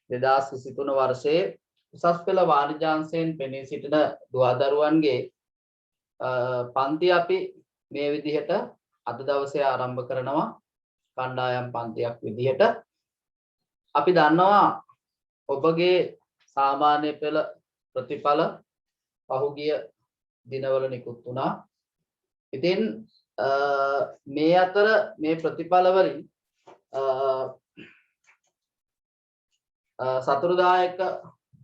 2023 වර්ෂයේ උසස් පෙළ වාණිජාංශයෙන් පෙනී සිටින දුවදරුවන්ගේ පන්ති අපි මේ විදිහට අද දවසේ ආරම්භ කරනවා. කණ්ඩායම් පන්තියක් විදිහට අපි දන්නවා ඔබගේ සාමාන්‍ය පෙළ ප්‍රතිඵල පහුගිය දිනවල නිකුත් වුණා. ඉතින් මේ අතර මේ ප්‍රතිඵල වලින් සතුටුදායක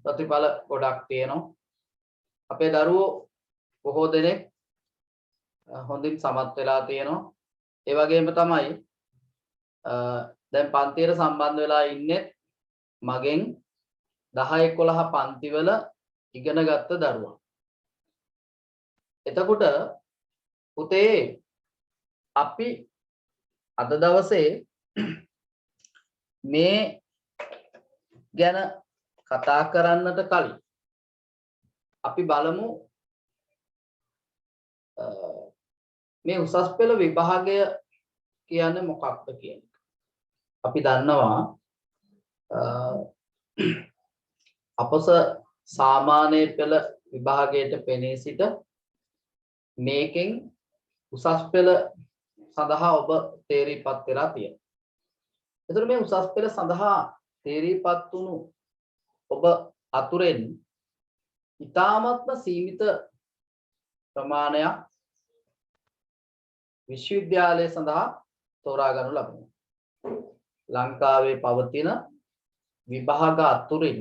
ප්‍රතිඵල ගොඩක් තියෙනවා. අපේ දරුවෝ බොහෝ දෙනෙක් හොඳින් සමත් වෙලා තියෙනවා. ඒ වගේම තමයි දැන් පන්තියට සම්බන්ධ වෙලා ඉන්නේ මගෙන් 10 11 පන්තිවල ඉගෙන ගත්ත දරුවා. එතකොට පුතේ අපි අද දවසේ මේ ගැන කතා කරන්නට කලින් අපි බලමු මේ උසස් පෙළ විභාගය කියන්නේ මොකක්ද කියන එක. අපි දන්නවා අපස සාමාන්‍ය පෙළ විභාගයට පෙනී සිට මේකෙන් උසස් පෙළ සඳහා ඔබ තේරීපත් වෙලා තියෙනවා. එතකොට මේ උසස් පෙළ සඳහා තේරීපත් වුණු ඔබ අතුරෙන් ඉතාමත්ම සීමිත ප්‍රමාණයක් විශ්වවිද්‍යාලය සඳහා තෝරා ගන්නු ලබනවා. ලංකාවේ පවතින විභාග අතුරින්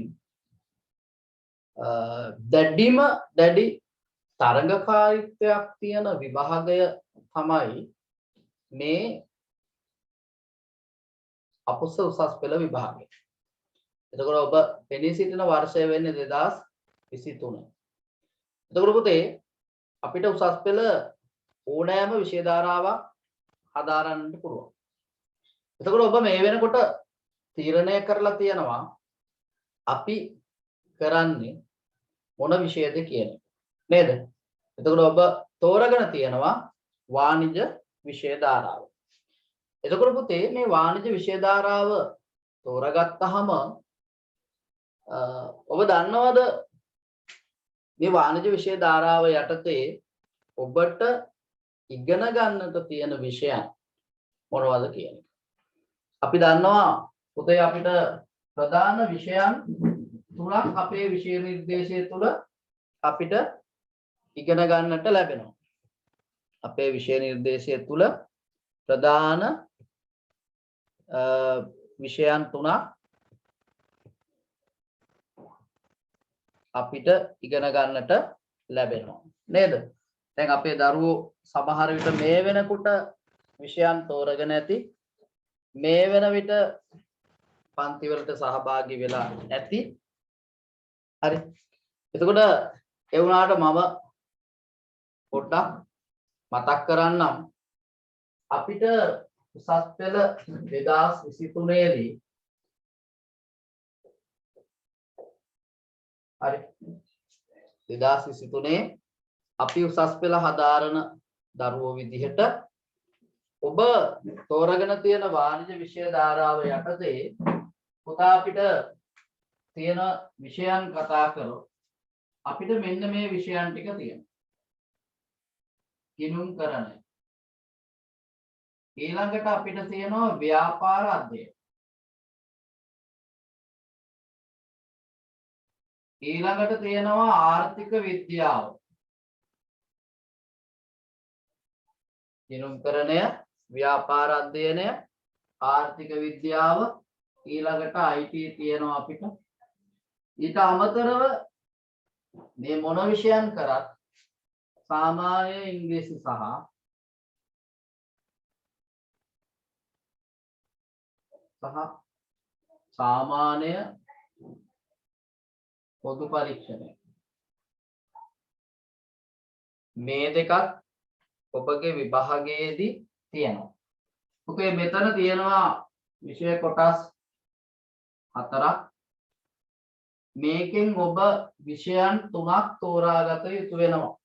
දැඩි තරඟකාරීත්වයක් තියෙන විභාගය තමයි මේ අපොස උසස් පෙළ විභාගය. එතකොට ඔබ පෙනී සිටින වර්ෂය වෙන්නේ 2023. එතකොට පුතේ අපිට උසස් පෙළ ඕනෑම විෂය ධාරාවක් හදාරන්න පුළුවන්. එතකොට ඔබ මේ වෙනකොට තීරණය කරලා තියෙනවා අපි කරන්නේ මොන විෂයද කියන එක. නේද? එතකොට ඔබ තෝරගෙන තියෙනවා වාණිජ විෂය ධාරාව. එතකොට පුතේ මේ වාණිජ විෂය ධාරාව තෝරගත්තාම ඔබ දන්නවද මේ වාණිජ විෂය ධාරාව යටතේ ඔබට ඉගෙන ගන්නට තියෙන විෂයන් මොනවද කියන එක. අපි දන්නවා පුතේ අපිට ප්‍රධාන විෂයන් තුනක් අපේ විෂය නිර්දේශය තුල අපිට ඉගෙන ගන්නට ලැබෙනවා. අපේ විෂය නිර්දේශය තුල ප්‍රධාන විෂයන් තුනක් අපිට ඉගෙන ගන්නට ලැබෙනවා. නේද? දැන් අපේ දරුවෝ සමහර විට මේ වෙනකොට විෂයන් තෝරගෙන ඇති. මේ වෙන විට පන්ති වලට සහභාගී වෙලා ඇති. හරි. එතකොට ඒ වුණාට මම පොඩ්ඩක් මතක් කරන්නම් අපිට උසස් පෙළ 2023 දී හරි 2023 අපි උසස් පෙළ හදාරන දරුවෝ විදිහට ඔබ තෝරගෙන තියෙන වාණිජ විෂය ධාරාව යටතේ පුතා අපිට තියෙන විෂයන් කතා කරොත් අපිට මෙන්න මේ විෂයන් ටික තියෙනවා. ගිණුම් කරණය. ඊළඟට අපිට තියෙනවා ව්‍යාපාර අධ්‍යයන. ඊළඟට තියෙනවා ආර්ථික විද්‍යාව. ගිණුම්කරණය, ව්‍යාපාර අධ්‍යයනය, ආර්ථික විද්‍යාව, ඊළඟට IT තියෙනවා අපිට. ඊට අමතරව මේ මොන විෂයන් කරත් සාමාන්‍ය ඉංග්‍රීසි සහ සාමාන්‍ය පොදු පරීක්ෂණය මේ දෙකත් ඔබගේ විභාගයේදී තියෙනවා. ඔකේ මෙතන තියෙනවා විෂය කොටස් 4ක්. මේකෙන් ඔබ විෂයන් 3ක් තෝරාගත යුතු වෙනවා.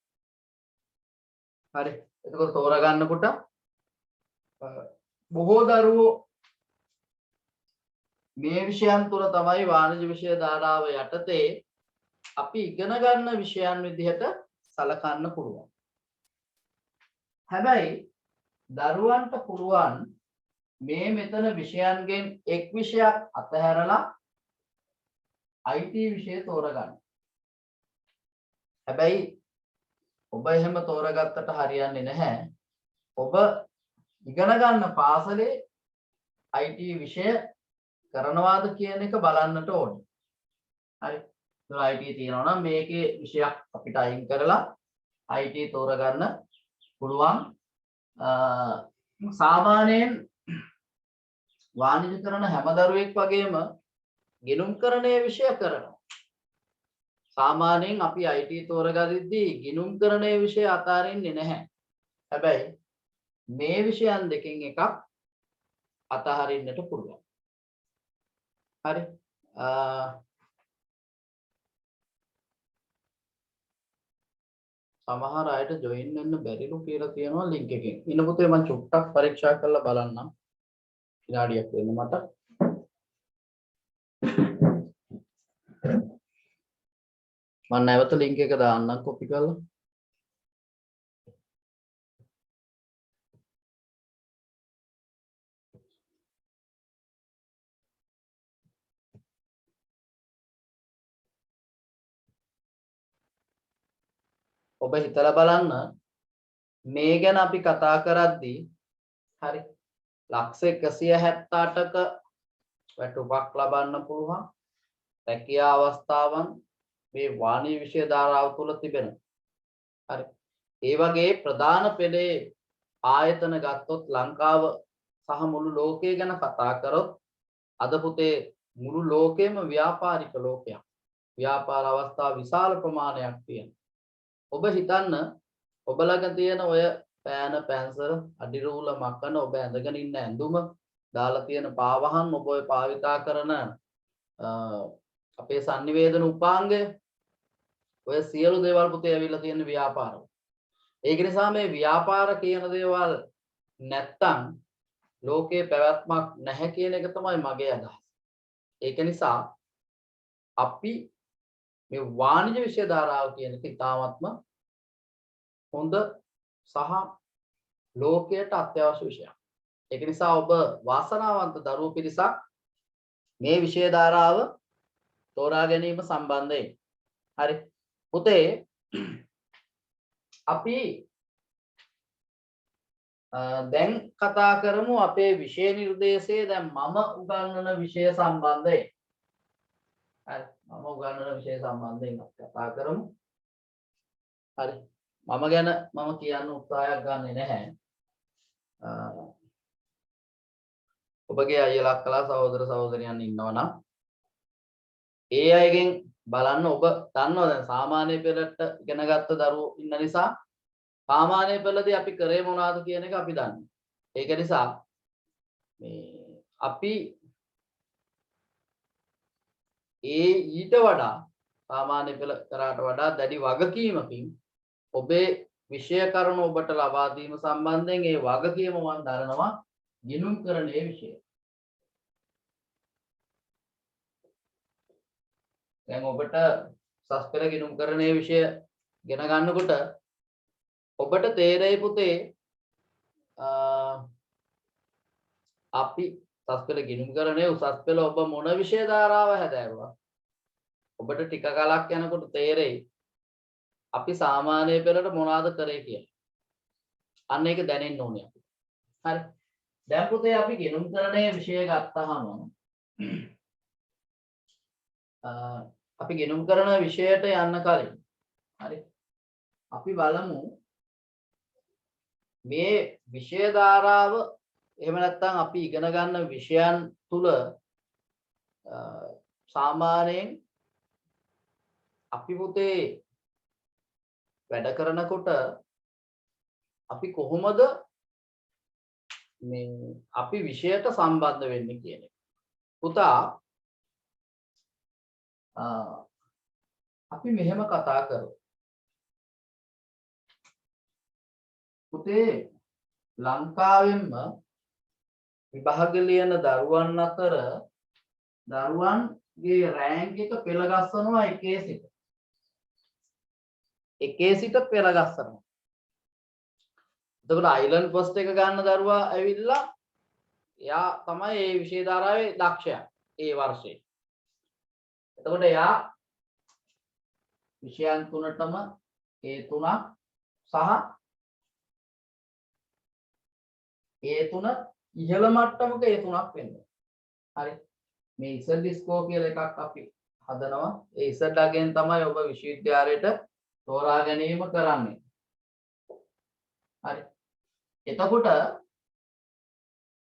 හරි. එතකොට තෝරා ගන්නකොට බොහෝ දරුවෝ මේ විෂයන් තුල තමයි වාණිජ විෂය ධාරාව යටතේ අපි ඉගෙන ගන්න විෂයන් විදිහට සලකන්න පුළුවන්. හැබැයි දරුවන්ට පුළුවන් මේ මෙතන විෂයන්ගෙන් එක් විෂයක් අතහැරලා IT විෂය තෝරගන්න. හැබැයි ඔබ එහෙම තෝරගත්තට හරියන්නේ නැහැ. ඔබ ඉගෙන ගන්න පාසලේ IT විෂය කරනවාද කියන එක බලන්නට ඕනේ. හරි. IT තියෙනවා නම් මේකේ විෂයක් අපිට අයින් කරලා IT තෝරගන්න පුළුවන්. සාමාන්‍යයෙන් වාණිජ කරන හැම දරුවෙක් වගේම ගිණුම්කරණයේ විෂය කරනවා. සාමාන්‍යයෙන් අපි IT තෝරගද්දී ගිණුම්කරණයේ විෂය අතාරින්නේ නැහැ. හැබැයි මේ විෂයන් දෙකෙන් එකක් අතහරින්නට පුළුවන්. හරි. සමහර අයට ජොයින් වෙන්න බැරිලු කියලා තියෙනවා ලින්ක් එකෙන්. ඉන්න පුතේ මම චුට්ටක් පරීක්ෂා කරලා බලන්නම්. විනාඩියක් වෙන්න මට. මම නැවත ලින්ක් එක දාන්නම් කොපි කරලා. ඔබ හිතලා බලන්න මේ ගැන අපි කතා කරද්දී හරි ලක්ෂ 178ක වැටුපක් ලබන්න පුළුවන් රැකියා අවස්ථාවන් මේ වාණිජ විෂය ධාරාව තුල තිබෙනවා. හරි. ඒ වගේ ප්‍රධාන පෙළේ ආයතන ගත්තොත් ලංකාව සහ මුළු ලෝකය ගැන කතා කරොත් අද පුතේ මුළු ලෝකෙම ව්‍යාපාරික ලෝකයක්. ව්‍යාපාර අවස්ථා විශාල ප්‍රමාණයක් තියෙනවා. ඔබ හිතන්න ඔබ ළඟ තියෙන ඔය පෑන පැන්සල අඩිරූල මකන ඔබ ඇඳගෙන ඉන්න ඇඳුම දාලා තියෙන පාවහන් ඔබ ඔය භාවිතා කරන අපේ sannivedana උපාංගය ඔය සියලු දේවල් පුතේ ඇවිල්ලා තියෙන ව්‍යාපාරවල. ඒක නිසා මේ ව්‍යාපාර කියන දේවල් නැත්තම් ලෝකේ පැවැත්මක් නැහැ කියන එක තමයි මගේ අදහස. ඒක නිසා අපි මේ වාණිජ විෂය ධාරාව කියන එක ඉතාමත්ම හොඳ සහ ලෝකයට අත්‍යවශ්‍ය විෂයක්. ඒක නිසා ඔබ වාසනාවන්ත දරුවෝ පිරිසක් මේ විෂය ධාරාව තෝරා ගැනීම සම්බන්ධයෙන්. හරි. පුතේ අපි දැන් කතා කරමු අපේ විෂය නිර්දේශයේ දැන් මම උගන්වන විෂය සම්බන්ධයෙන්. හරි. මම උගන්වන විෂය සම්බන්ධයෙන් කතා කරමු. හරි. මම ගැන මම කියන්න උත්සාහයක් ගන්නෙ නැහැ. ඔබගේ අයියලා අක්කලා සහෝදර සහෝදරියන් ඉන්නවනම් ඒ අයගෙන් බලන්න ඔබ දන්නවා දැන් සාමාන්‍ය පෙළට ඉගෙන ගත්ත දරුවෝ ඉන්න නිසා සාමාන්‍ය පෙළදී අපි කරේ මොනවද කියන එක අපි දන්නවා. ඒක නිසා මේ අපි ඊට වඩා සාමාන්‍ය පෙළ කරාට වඩා දැඩි වගකීමකින් ඔබේ විෂය කරුණු ඔබට ලබා දීම සම්බන්ධයෙන් ඒ වගකීම මම දරනවා ගිණුම්කරණයේ විෂය. දැන් ඔබට සස්පෙළ ගිණුම්කරණයේ විෂය ගෙන ගන්නකොට ඔබට තේරෙයි පුතේ අපි සස්පෙළ ගිණුම්කරණයේ උසස් පෙළ ඔබ මොන විෂය ධාරාව හැදෑරුවා ඔබට ටික කාලයක් යනකොට තේරෙයි අපි සාමාන්‍ය පෙළට මොනවද කරේ කියලා. අන්න ඒක දැනෙන්න ඕනේ අපිට. හරි. දැන් පුතේ අපි ගිණුම්කරණයේ විෂය ගත්තාම අපි ගිණුම්කරණ විෂයට යන්න කලින් හරි අපි බලමු මේ විෂය ධාරාව එහෙම නැත්නම් අපි ඉගෙන ගන්න විෂයන් තුල සාමාන්‍යයෙන් අපි පුතේ වැඩ කරනකොට අපි කොහොමද මේ අපි විෂයට සම්බන්ධ වෙන්නේ කියන එක. පුතා අපි මෙහෙම කතා කරමු. පුතේ ලංකාවෙන්ම විභාග ලියන දරුවන් අතර දරුවන්ගේ රෑන්ක් එක පෙළ ගස්සනවා එකේ සිට. එකේ සිට පෙළ ගස්සනවා. එතකොට අයිලන්ඩ් ෆස්ට් එක ගන්න දරුවා ඇවිල්ලා එයා තමයි මේ විෂය ධාරාවේ දක්ෂයා ඒ වර්ෂයේ. එතකොට එයා විෂයන් තුනටම A3ක් සහ A3 ඉහළ මට්ටමක A3ක් වෙනවා. හරි. මේ Z score කියලා එකක් අපි හදනවා. ඒ Z අගෙන් තමයි ඔබ විශ්වවිද්‍යාලයට තෝරා ගැනීම කරන්නේ. හරි. එතකොට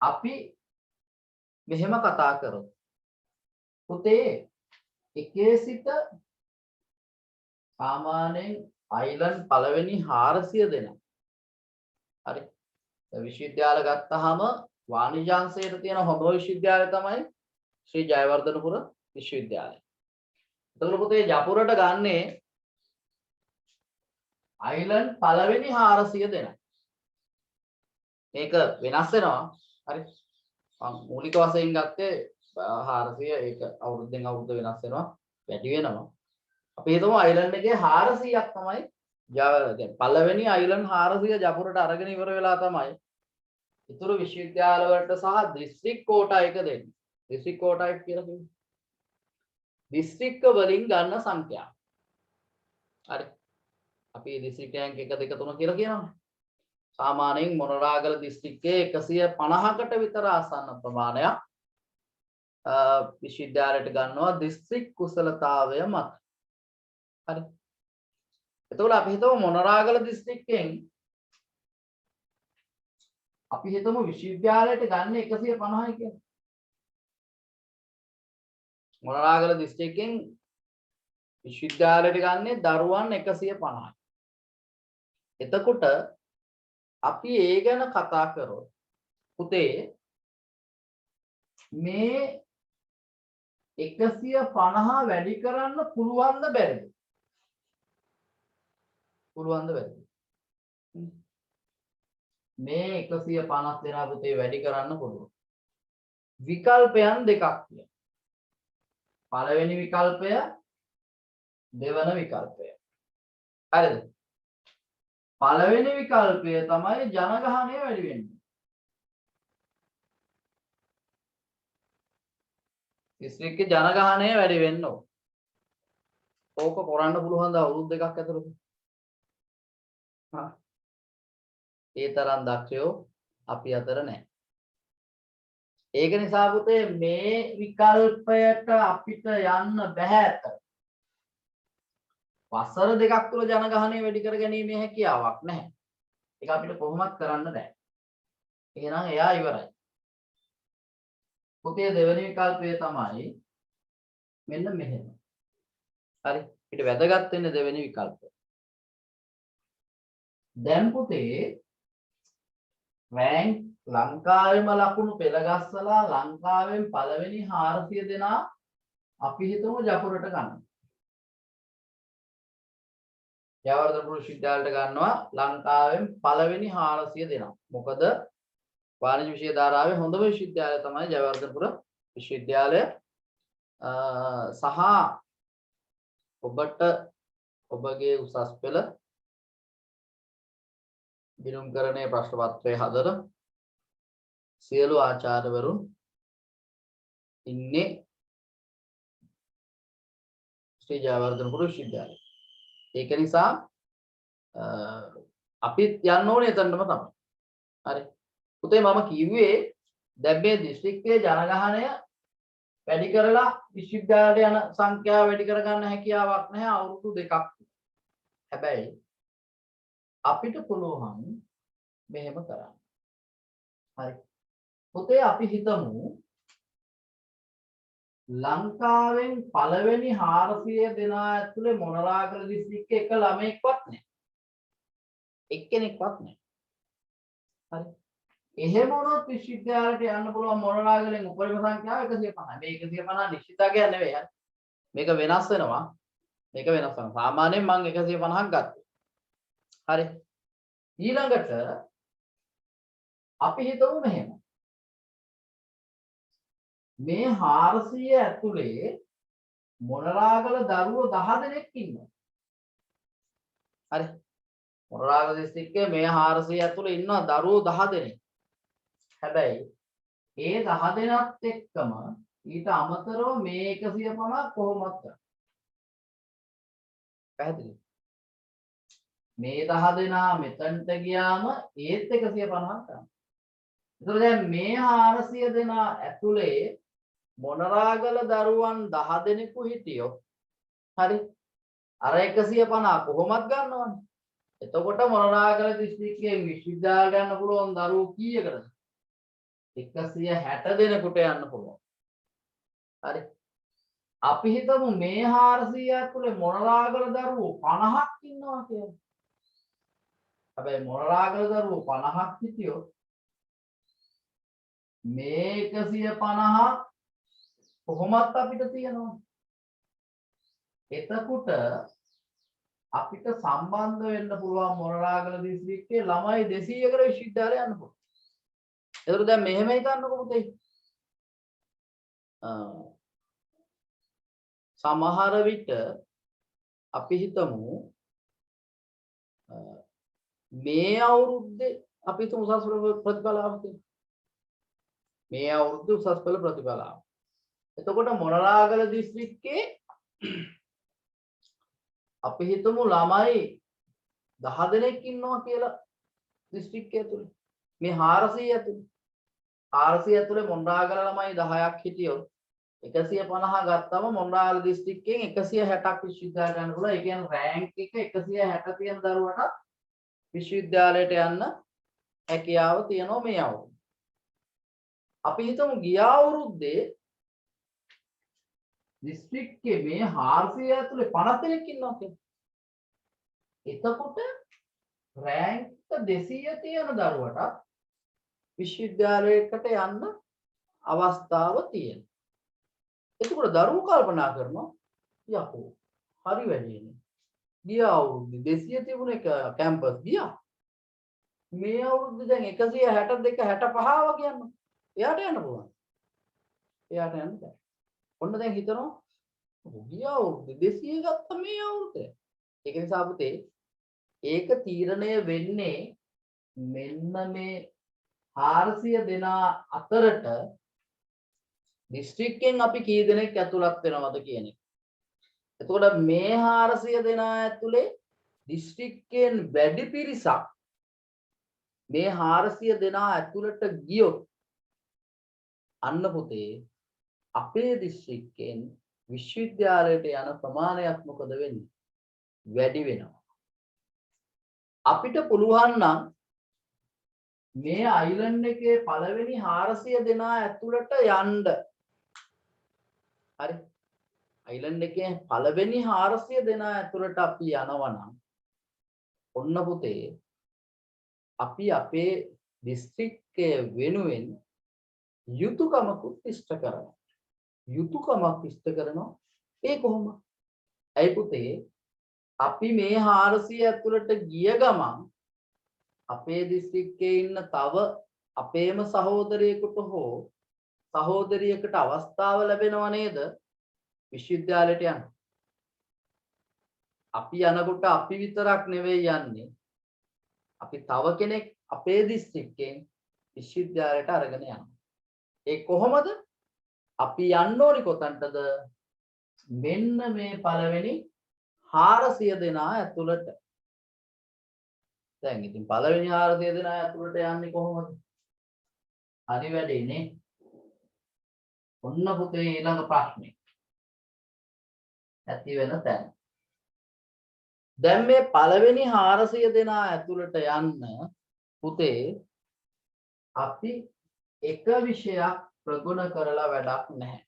අපි මෙහෙම කතා කරමු. පුතේ එකේ සිට සාමාන්‍යයෙන් අයිලන්ඩ් පළවෙනි 400 දෙනා. හරි. විශ්වවිද්‍යාල ගත්තාම වාණිජාංශයට තියෙන හොඳ විශ්වවිද්‍යාලය තමයි ශ්‍රී ජයවර්ධනපුර විශ්වවිද්‍යාලය. එතකොට පුතේ ජපුරට ගන්නේ අයිලන්ඩ් පළවෙනි 400 දෙනා. මේක වෙනස් වෙනවා. හරි. මම මූලික වශයෙන් ගත්තේ 400 ඒක අවුරුද්දෙන් අවුරුද්ද වෙනස් වෙනවා. වැඩි වෙනවා. අපි හිතමු අයිලන්ඩ් එකේ 400ක් තමයි දැන් පළවෙනි අයිලන්ඩ් 400 ජපුරට අරගෙන ඉවර වෙලා තමයි ඉතුරු විශ්වවිද්‍යාල වලට සහ දිස්ත්‍රික් කෝටා එක දෙන්නේ. දිස්ත්‍රික් කෝටා එක කියලා කියන්නේ දිස්ත්‍රික්ක වලින් ගන්න සංඛ්‍යාව. හරි. අපි දිස්ත්‍රික් රෑන්ක් 1 2 3 කියලා කියනවා. සාමාන්‍යයෙන් මොනරාගල දිස්ත්‍රික්කයේ 150කට විතර ආසන්න ප්‍රමාණයක් විශ්වවිද්‍යාලයට ගන්නවා දිස්ත්‍රික් කුසලතාවය මත. හරි. එතකොට අපි හිතමු මොනරාගල දිස්ත්‍රික්කයෙන් අපි හිතමු විශ්වවිද්‍යාලයට ගන්න 150යි කියලා. මොනරාගල දිස්ත්‍රික්කයෙන් විශ්වවිද්‍යාලයට ගන්නේ දරුවන් 150යි. එතකොට අපි ඒ ගැන කතා කරොත් පුතේ මේ 150 වැඩි කරන්න පුළුවන්ද බැරිද? පුළුවන්ද බැරිද? මේ 150 දෙනා පුතේ වැඩි කරන්න පුළුවන්. විකල්පයන් දෙකක් තියෙනවා. පළවෙනි විකල්පය දෙවන විකල්පය. හරිද? පළවෙනි විකල්පය තමයි ජනගහනය වැඩි වෙන්නේ. දිස්ත්‍රික්කේ ජනගහනය වැඩි වෙන්න ඕන. ඕක කරන්න පුළුවන් ද අවුරුදු දෙකක් ඇතුළත? ඒ තරම් දක්ෂයෝ අපි අතර නැහැ. ඒක නිසා පුතේ මේ විකල්පයට අපිට යන්න බෑ අත. වසර දෙකක් තුල ජනගහනය වැඩි කර ගැනීමේ හැකියාවක් නැහැ. ඒක අපිට කොහොමවත් කරන්න බෑ. එහෙනම් එයා ඉවරයි. පුතේ දෙවෙනි විකල්පය තමයි මෙන්න මෙහෙම. හරි. ඊට වැදගත් වෙන්නේ දෙවෙනි විකල්පය. දැන් පුතේ රෑන්ක් ලංකාවෙම ලකුණු පෙළගස්සලා ලංකාවෙන් පළවෙනි 400 දෙනා අපි හිතමු ජපුරට ගන්න. ජයවර්ධනපුර විශ්වවිද්‍යාලයට ගන්නවා ලංකාවෙන් පළවෙනි 400 දෙනා. මොකද වාණිජ්‍ය විෂය ධාරාවේ හොඳම විශ්වවිද්‍යාලය තමයි ජයවර්ධනපුර විශ්වවිද්‍යාලය. සහ ඔබට ඔබගේ උසස් පෙළ බිනුම්කරණයේ ප්‍රශ්න පත්‍රය හදන සියලු ආචාර්යවරුන් ඉන්නේ ශ්‍රී ජයවර්ධනපුර විශ්වවිද්‍යාලය. ඒක නිසා අපිත් යන්න ඕනේ එතනටම තමයි. හරි. පුතේ මම කිව්වේ දැන් මේ දිස්ත්‍රික්කයේ ජනගහනය වැඩි කරලා විශ්වවිද්‍යාලයට යන සංඛ්‍යාව වැඩි කරගන්න හැකියාවක් නැහැ අවුරුදු දෙකක්. හැබැයි අපිට පුළුවන් මෙහෙම කරන්න. හරි. පුතේ අපි හිතමු ලංකාවෙන් පළවෙනි 400 දෙනා ඇතුලේ මොනරාගල දිස්ත්‍රික්කේ එක ළමෙක්වත් නැහැ. එක්කෙනෙක්වත් නැහැ. හරි. එහෙම වුණොත් විශ්වවිද්‍යාලයට යන්න පුළුවන් මොනරාගලෙන් උපරිම සංඛ්‍යාව 150. මේ 150 නිශ්චිතයක් නෙවෙයි. හරි. මේක වෙනස් වෙනවා. මේක වෙනස් වෙනවා. සාමාන්‍යයෙන් මම 150ක් ගත්තා. හරි. ඊළඟට අපි හිතමු මෙහෙම. මේ 400 ඇතුලේ මොනරාගල දරුවෝ 10 දෙනෙක් ඉන්නවා. හරි. මොනරාගල දිස්ත්‍රික්කයේ මේ 400 ඇතුලේ ඉන්නවා දරුවෝ 10 දෙනෙක්. හැබැයි ඒ 10 දෙනාත් එක්කම ඊට අමතරව මේ 150 කොහොමද කරන්නේ? පැහැදිලිද? මේ 10 දෙනා මෙතනට ගියාම ඒත් 150ක් ගන්න. ඒතර දැන් මේ 400 දෙනා ඇතුලේ මොනරාගල දරුවන් 10 දෙනෙකු හිටියොත් හරි අර 150 කොහොමද ගන්නවන්නේ? එතකොට මොනරාගල දිස්ත්‍රික්කයේ විශ්වවිද්‍යාල ගන්න පුළුවන් දරුවෝ කීයකටද? 160 දෙනෙකුට යන්න පුළුවන්. හරි. අපි හිතමු මේ 400 ඇතුලේ මොනරාගල දරුවෝ 50ක් ඉන්නවා කියලා. හැබැයි මොනරාගල දරුවෝ 50ක් හිටියොත් මේ 150 කොහොමත් අපිට තියෙනවා. එතකොට අපිට සම්බන්ධ වෙන්න පුළුවන් මොනරාගල දිස්ත්‍රික්කයේ ළමයි 200කට විශ්වවිද්‍යාලය යන්න පුළුවන්. ඒතර දැන් මෙහෙම හිතන්නකො පුතේ. සමහර විට අපි හිතමු මේ අවුරුද්දේ අපි හිතමු උසස් ප්‍රතිඵල ආවද? මේ අවුරුද්දේ උසස් පෙළ ප්‍රතිඵල ආවා. එතකොට මොනරාගල දිස්ත්‍රික්කයේ අපි හිතමු ළමයි 10 දෙනෙක් ඉන්නවා කියලා දිස්ත්‍රික්කය ඇතුලේ. මේ 400 ඇතුලේ 400 ඇතුලේ මොනරාගල ළමයි 10ක් හිටියොත් 150 ගත්තම මොනරාගල දිස්ත්‍රික්කයෙන් 160ක් විශ්වවිද්‍යාලයට යන්න පුළුවන්. ඒ කියන්නේ රෑන්ක් එක 160 තියෙන දරුවට විශ්වවිද්‍යාලයට යන්න හැකියාව තියෙනවා මේ අවුරුද්දේ. අපි හිතමු ගිය අවුරුද්දේ දිස්ත්‍රික්කයේ මේ 400 ඇතුලේ 50 දෙනෙක් ඉන්නවා කියලා. එතකොට රෑන්ක් 200 තියෙන දරුවට විශ්වවිද්‍යාලයකට යන්න අවස්ථාව තියෙනවා. එතකොට දරුවෝ කල්පනා කරනවා යකෝ හරි වැඩිනේ. ගිය අවුරුද්දේ 200 තිබුණ එක කැම්පස් ගියා. මේ අවුරුද්දේ දැන් 162 65 වගේ යනවා. එයාට යන්න පුළුවන්. එයාට යන්න බෑ. ඔන්න දැන් හිතනවා ගිය අවුරුද්දේ 200 ගත්ත මේ අවුරුද්දේ. ඒක නිසා පුතේ ඒක තීරණය වෙන්නේ මෙන්න මේ 400 දෙනා අතරට දිස්ත්‍රික්කයෙන් අපි කී දෙනෙක් ඇතුළත් වෙනවද කියන එක. එතකොට මේ 400 දෙනා ඇතුලේ දිස්ත්‍රික්කයෙන් වැඩි පිරිසක් මේ 400 දෙනා ඇතුළට ගියොත් අන්න පුතේ අපේ දිස්ත්‍රික්කයෙන් විශ්වවිද්‍යාලයට යන ප්‍රමාණයක් මොකද වෙන්නේ? වැඩි වෙනවා. අපිට පුළුවන් නම් මේ අයිලන්ඩ් එකේ පළවෙනි 400 දෙනා ඇතුළට යන්න. හරි. අයිලන්ඩ් එකේ පළවෙනි 400 දෙනා ඇතුළට අපි යනවා නම් ඔන්න පුතේ අපි අපේ දිස්ත්‍රික්කය වෙනුවෙන් යුතුයකමකුත් ඉෂ්ට කරනවා. යුතුයකමක් ඉෂ්ට කරනවා. ඒ කොහොමද? ඇයි පුතේ අපි මේ 400 ඇතුළට ගිය ගමන් අපේ දිස්ත්‍රික්කයේ ඉන්න තව අපේම සහෝදරයෙකුට හෝ සහෝදරියකට අවස්ථාව ලැබෙනව නේද විශ්වවිද්‍යාලයට යන්න. අපි යනකොට අපි විතරක් නෙවෙයි යන්නේ. අපි තව කෙනෙක් අපේ දිස්ත්‍රික්කයෙන් විශ්වවිද්‍යාලයට අරගෙන යනවා. ඒ කොහොමද? අපි යන්න ඕනි කොතනටද? මෙන්න මේ පළවෙනි 400 දෙනා ඇතුළට. දැන් ඉතින් පළවෙනි 400 දෙනා ඇතුළට යන්නේ කොහොමද? හරි වැඩේනේ. ඔන්න පුතේ ඊළඟ ප්‍රශ්නේ. ඇති වෙන තැන. දැන් මේ පළවෙනි 400 දෙනා ඇතුළට යන්න පුතේ අපි එක විෂයක් ප්‍රගුණ කරලා වැඩක් නැහැ.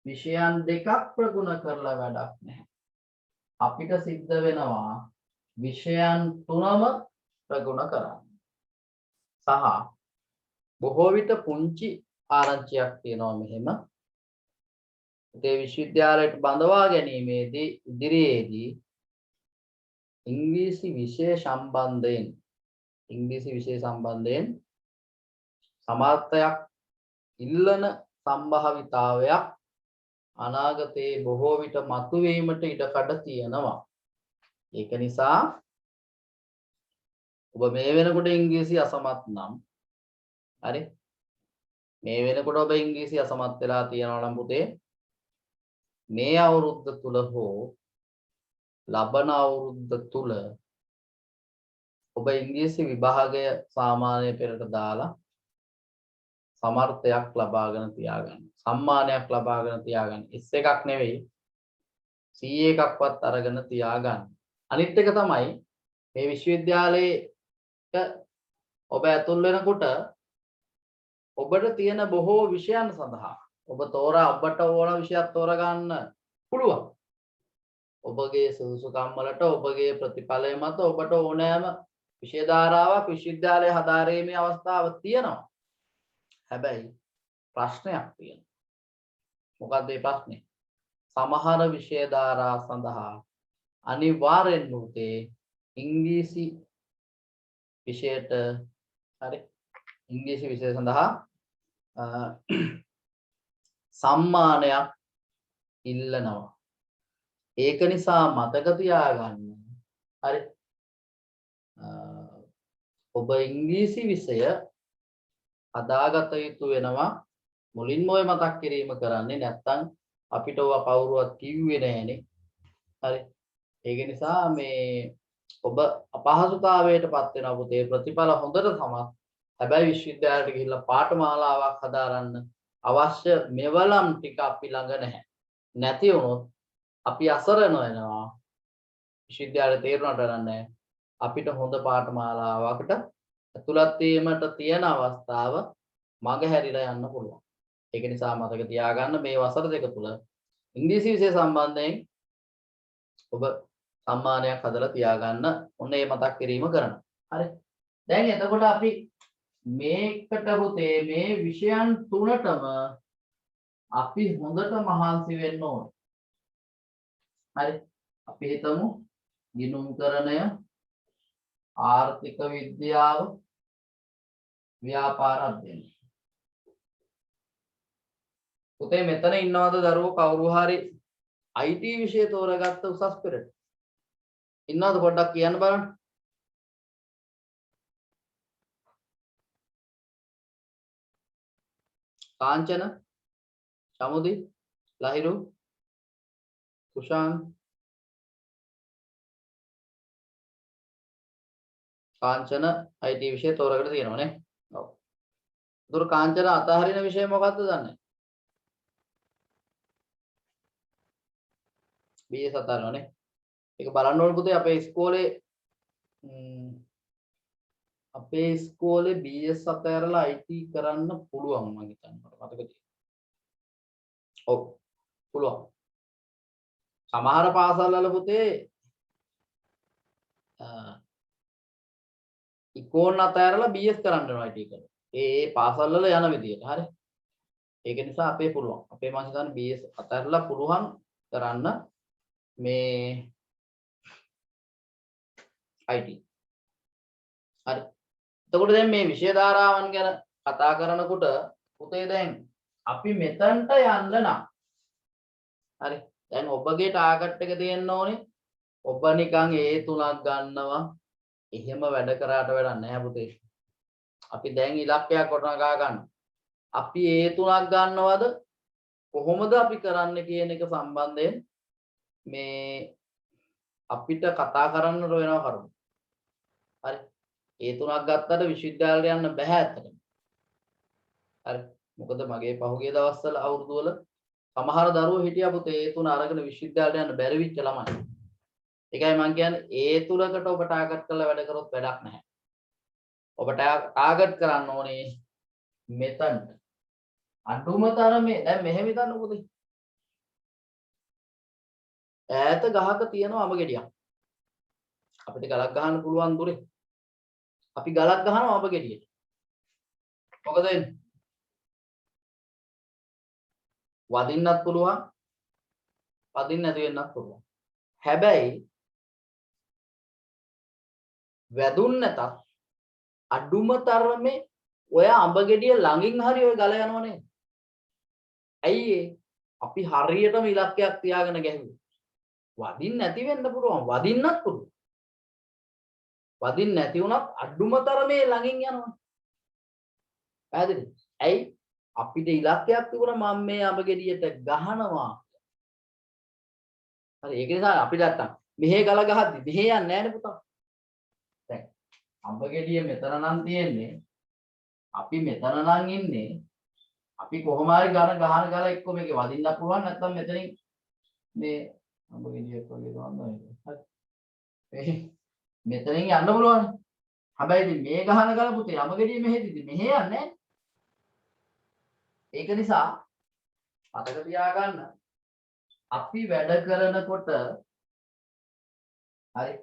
විෂයන් දෙකක් ප්‍රගුණ කරලා වැඩක් නැහැ. අපිට සිද්ධ වෙනවා විෂයන් තුනම ප්‍රගුණ කරන්න. සහ බොහෝ විට පුංචි ආරංචියක් තියෙනවා මෙහෙම. ඒ විශ්වවිද්‍යාලයට බඳවා ගැනීමේදී ඉදිරියේදී ඉංග්‍රීසි විෂය සම්බන්ධයෙන් සමර්ථයක් ඉල්ලන සම්භාවිතාවයක් අනාගතයේ බොහෝ විට මතුවීමට ඉඩකඩ තියෙනවා. ඒක නිසා ඔබ මේ වෙනකොට ඉංග්‍රීසි අසමත් නම් හරි මේ වෙනකොට ඔබ ඉංග්‍රීසි අසමත් වෙලා තියෙනවා නම් පුතේ මේ අවුරුද්ද තුල හෝ ලබන අවුරුද්ද තුල ඔබ ඉංග්‍රීසි විභාගය සාමාන්‍ය පෙරට දාලා සමර්ථයක් ලබාගෙන තියාගන්න. සම්මානයක් ලබාගෙන තියාගන්න. S1ක් නෙවෙයි C1ක්වත් අරගෙන තියාගන්න. අනිත් එක තමයි මේ විශ්වවිද්‍යාලයට ඔබ ඇතුල් වෙනකොට ඔබට තියෙන බොහෝ විෂයන් සඳහා ඔබට ඕන විෂයක් තෝරගන්න පුළුවන්. ඔබගේ සුසුකම් වලට ඔබගේ ප්‍රතිඵලය මත ඔබට ඕනෑම විෂය ධාරාවක් විශ්වවිද්‍යාලයේ හදාරීමේ අවස්ථාවක් තියෙනවා. හැබැයි ප්‍රශ්නයක් තියෙනවා. මොකක්ද මේ ප්‍රශ්නේ? සමහර විෂය ධාරා සඳහා අනිවාර්යෙන් පුතේ ඉංග්‍රීසි විෂයට හරි ඉංග්‍රීසි විෂය සඳහා සම්මානයක් ඉල්ලනවා. ඒක නිසා මතක තියාගන්න. හරි ඔබ ඉංග්‍රීසි විෂය අදාගත යුතු වෙනවා. මුලින්ම ඔය මතක් කිරීම කරන්නේ නැත්නම් අපිට ඔව කවුරුවත් කිව්වේ නැහනේ. හරි ඒක නිසා මේ ඔබ අපහසුතාවයටපත් වෙනවා පුතේ ප්‍රතිඵල හොඳට තමයි. හැබැයි විශ්වවිද්‍යාලයට ගිහිල්ලා පාඨමාලාවක් හදාරන්න අවශ්‍ය මෙවලම් ටික අපි ළඟ නැහැ. නැති වුණොත් අපි අසරණ වෙනවා. විශ්වවිද්‍යාලේ තේරුණාට නැහැ. අපිට හොඳ පාඨමාලාවකට ඇතුළත් වීමට තියෙන අවස්ථාව මග හැරිලා යන්න පුළුවන්. ඒක නිසා මතක තියාගන්න මේ වසර දෙක තුල ඉංග්‍රීසි විෂය සම්බන්ධයෙන් ඔබ සම්මානයක් හදලා තියාගන්න. ඔන්න ඒ මතක් කිරීම කරනවා. හරි. දැන් එතකොට අපි මේකට පුතේ මේ විෂයන් තුනටම අපි හොඳට මහන්සි වෙන්න ඕනේ. හරි. අපි හිතමු ගිණුම්කරණය, ආර්ථික විද්‍යාව, ව්‍යාපාර අධ්‍යයනය. පුතේ මෙතන ඉන්නවද දරුවෝ කවුරු හරි IT විෂය තෝරගත්ත උසස් පෙරට? ඉන්නවද පොඩ්ඩක් කියන්න බලන්න. කාංචන, සමුදි, ලහිරු, කුෂාන්, කාංචන IT විෂය තෝරගෙන තියෙනවා නේ. ඔව්. ඒතර කාංචන අතහරින විෂය මොකක්ද දන්නේ? BS අතහරිනවා නේ. ඒක බලන්න ඕනේ පුතේ අපේ ඉස්කෝලේ BS අතහැරලා IT කරන්න පුළුවන් මම හිතන්නේ. මතක තියෙනවා. ඔව් පුළුවන්. සමහර පාසල් වල පුතේ ඉකෝන් අතහැරලා BS කරන්න වෙනවා IT කරලා. ඒ පාසල් වල යන විදියට. හරි. ඒක නිසා අපේ පුළුවන්. අපේ මම හිතන්නේ BS අතහැරලා පුළුවන් කරන්න මේ IT. හරි. එතකොට දැන් මේ විෂය ධාරාවන් ගැන කතා කරනකොට පුතේ දැන් අපි මෙතනට යන්න නම් හරි. දැන් ඔබගේ ටාගට් එක තියෙන්න ඕනේ. ඔබ නිකන් A3ක් ගන්නවා. එහෙම වැඩ කරාට වැඩක් නැහැ පුතේ. අපි දැන් ඉලක්කයක් ගොඩනගා ගන්න. අපි A3ක් ගන්නවද? කොහොමද අපි කරන්න කියන එක සම්බන්ධයෙන් මේ අපිට කතා කරන්න වෙනවා කරුණු. හරි. A3ක් ගත්තට විශ්වවිද්‍යාලයට යන්න බෑ ඇත්තටම. හරි. මොකද මගේ පහුගිය දවස්වල අවුරුදු වල සමහර දරුවෝ හිටියා පුතේ A3 අරගෙන විශ්වවිද්‍යාලයට යන්න බැරි වෙච්ච ළමයි. ඒකයි මම කියන්නේ A3කට ඔබ ටාගට් කරලා වැඩ කරොත් වැඩක් නැහැ. ඔබ ටාගට් කරන්න ඕනේ මෙතනට. අඳුම තරමේ දැන් මෙහෙම හිතන්න පුතේ. ඈත ගහක තියෙනවා අඹ ගෙඩියක්. අපිට ගලක් ගහන්න පුළුවන් දුරේ. අපි ගලක් ගහනවා අඹ ගෙඩියට. මොකද වෙන්නේ? වදින්නත් පුළුවන්. වදින්න නැති වෙන්නත් පුළුවන්. හැබැයි වැදුන් නැතත් අඩුම තරමේ ඔය අඹ ගෙඩිය ළඟින් හරි ඔය ගල යනව නේද? ඇයි ඒ? අපි හරියටම ඉලක්කයක් තියාගෙන ගැහුවා. වදින්න නැති වෙන්න පුළුවන්. වදින්නත් පුළුවන්. වදින්න නැති වුණත් අඩුම තරමේ ළඟින් යනවා. පැහැදිලිද? ඇයි? අපිට ඉලක්කයක් තිබුණා මම මේ අඹ ගෙඩියට ගහනවා. හරි ඒක නිසා අපි නැත්තම් මෙහෙ ගල ගහද්දි මෙහෙ යන්නේ නැහැ නේ පුතා. දැන් අඹ ගෙඩිය මෙතන නම් තියෙන්නේ. අපි මෙතන නම් ඉන්නේ. අපි කොහොම හරි ගහන ගල එක්ක මේකේ වදින්න පුළුවන් නැත්නම් මෙතනින් මේ අඹ ගෙඩියක් වගේ ගන්නවා නේද? හරි. මෙතනින් යන්න පුළුවන්. හැබැයි ඉතින් මේ ගහන ගල පුතේ අඹ ගෙඩිය මෙහෙදිදී මෙහෙ යන්නේ නැහැ. ඒක නිසා මතක තියාගන්න අපි වැඩ කරනකොට හරි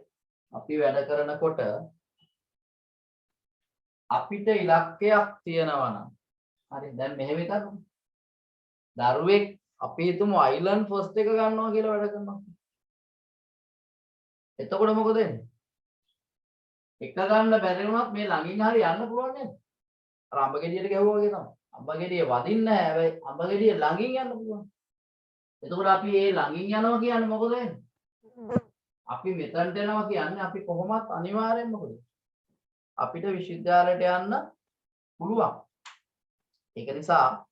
අපි වැඩ කරනකොට අපිට ඉලක්කයක් තියෙනවා නම් හරි දැන් මෙහෙම හිතන්න දරුවෙක් අපි හිතමු අයිලන්ඩ් ෆස්ට් එක ගන්නවා කියලා වැඩ කරනවා එතකොට මොකද වෙන්නේ එක ගන්න බැරි වුණත් මේ ළඟින් හරි යන්න පුළුවන් නේද අර අඹ ගෙඩියට ගැහුවා වගේ තමයි අඹ ගෙඩිය වදින්නේ නැහැ හැබැයි අඹ ගෙඩිය ළඟින් යන්න පුළුවන් එතකොට අපි මේ ළඟින් යනවා කියන්නේ මොකද වෙන්නේ අපි මෙතනට එනවා කියන්නේ අපි කොහොමත් අනිවාර්යෙන් මොකද අපිට විශ්වවිද්‍යාලයට යන්න පුළුවන්. ඒක නිසා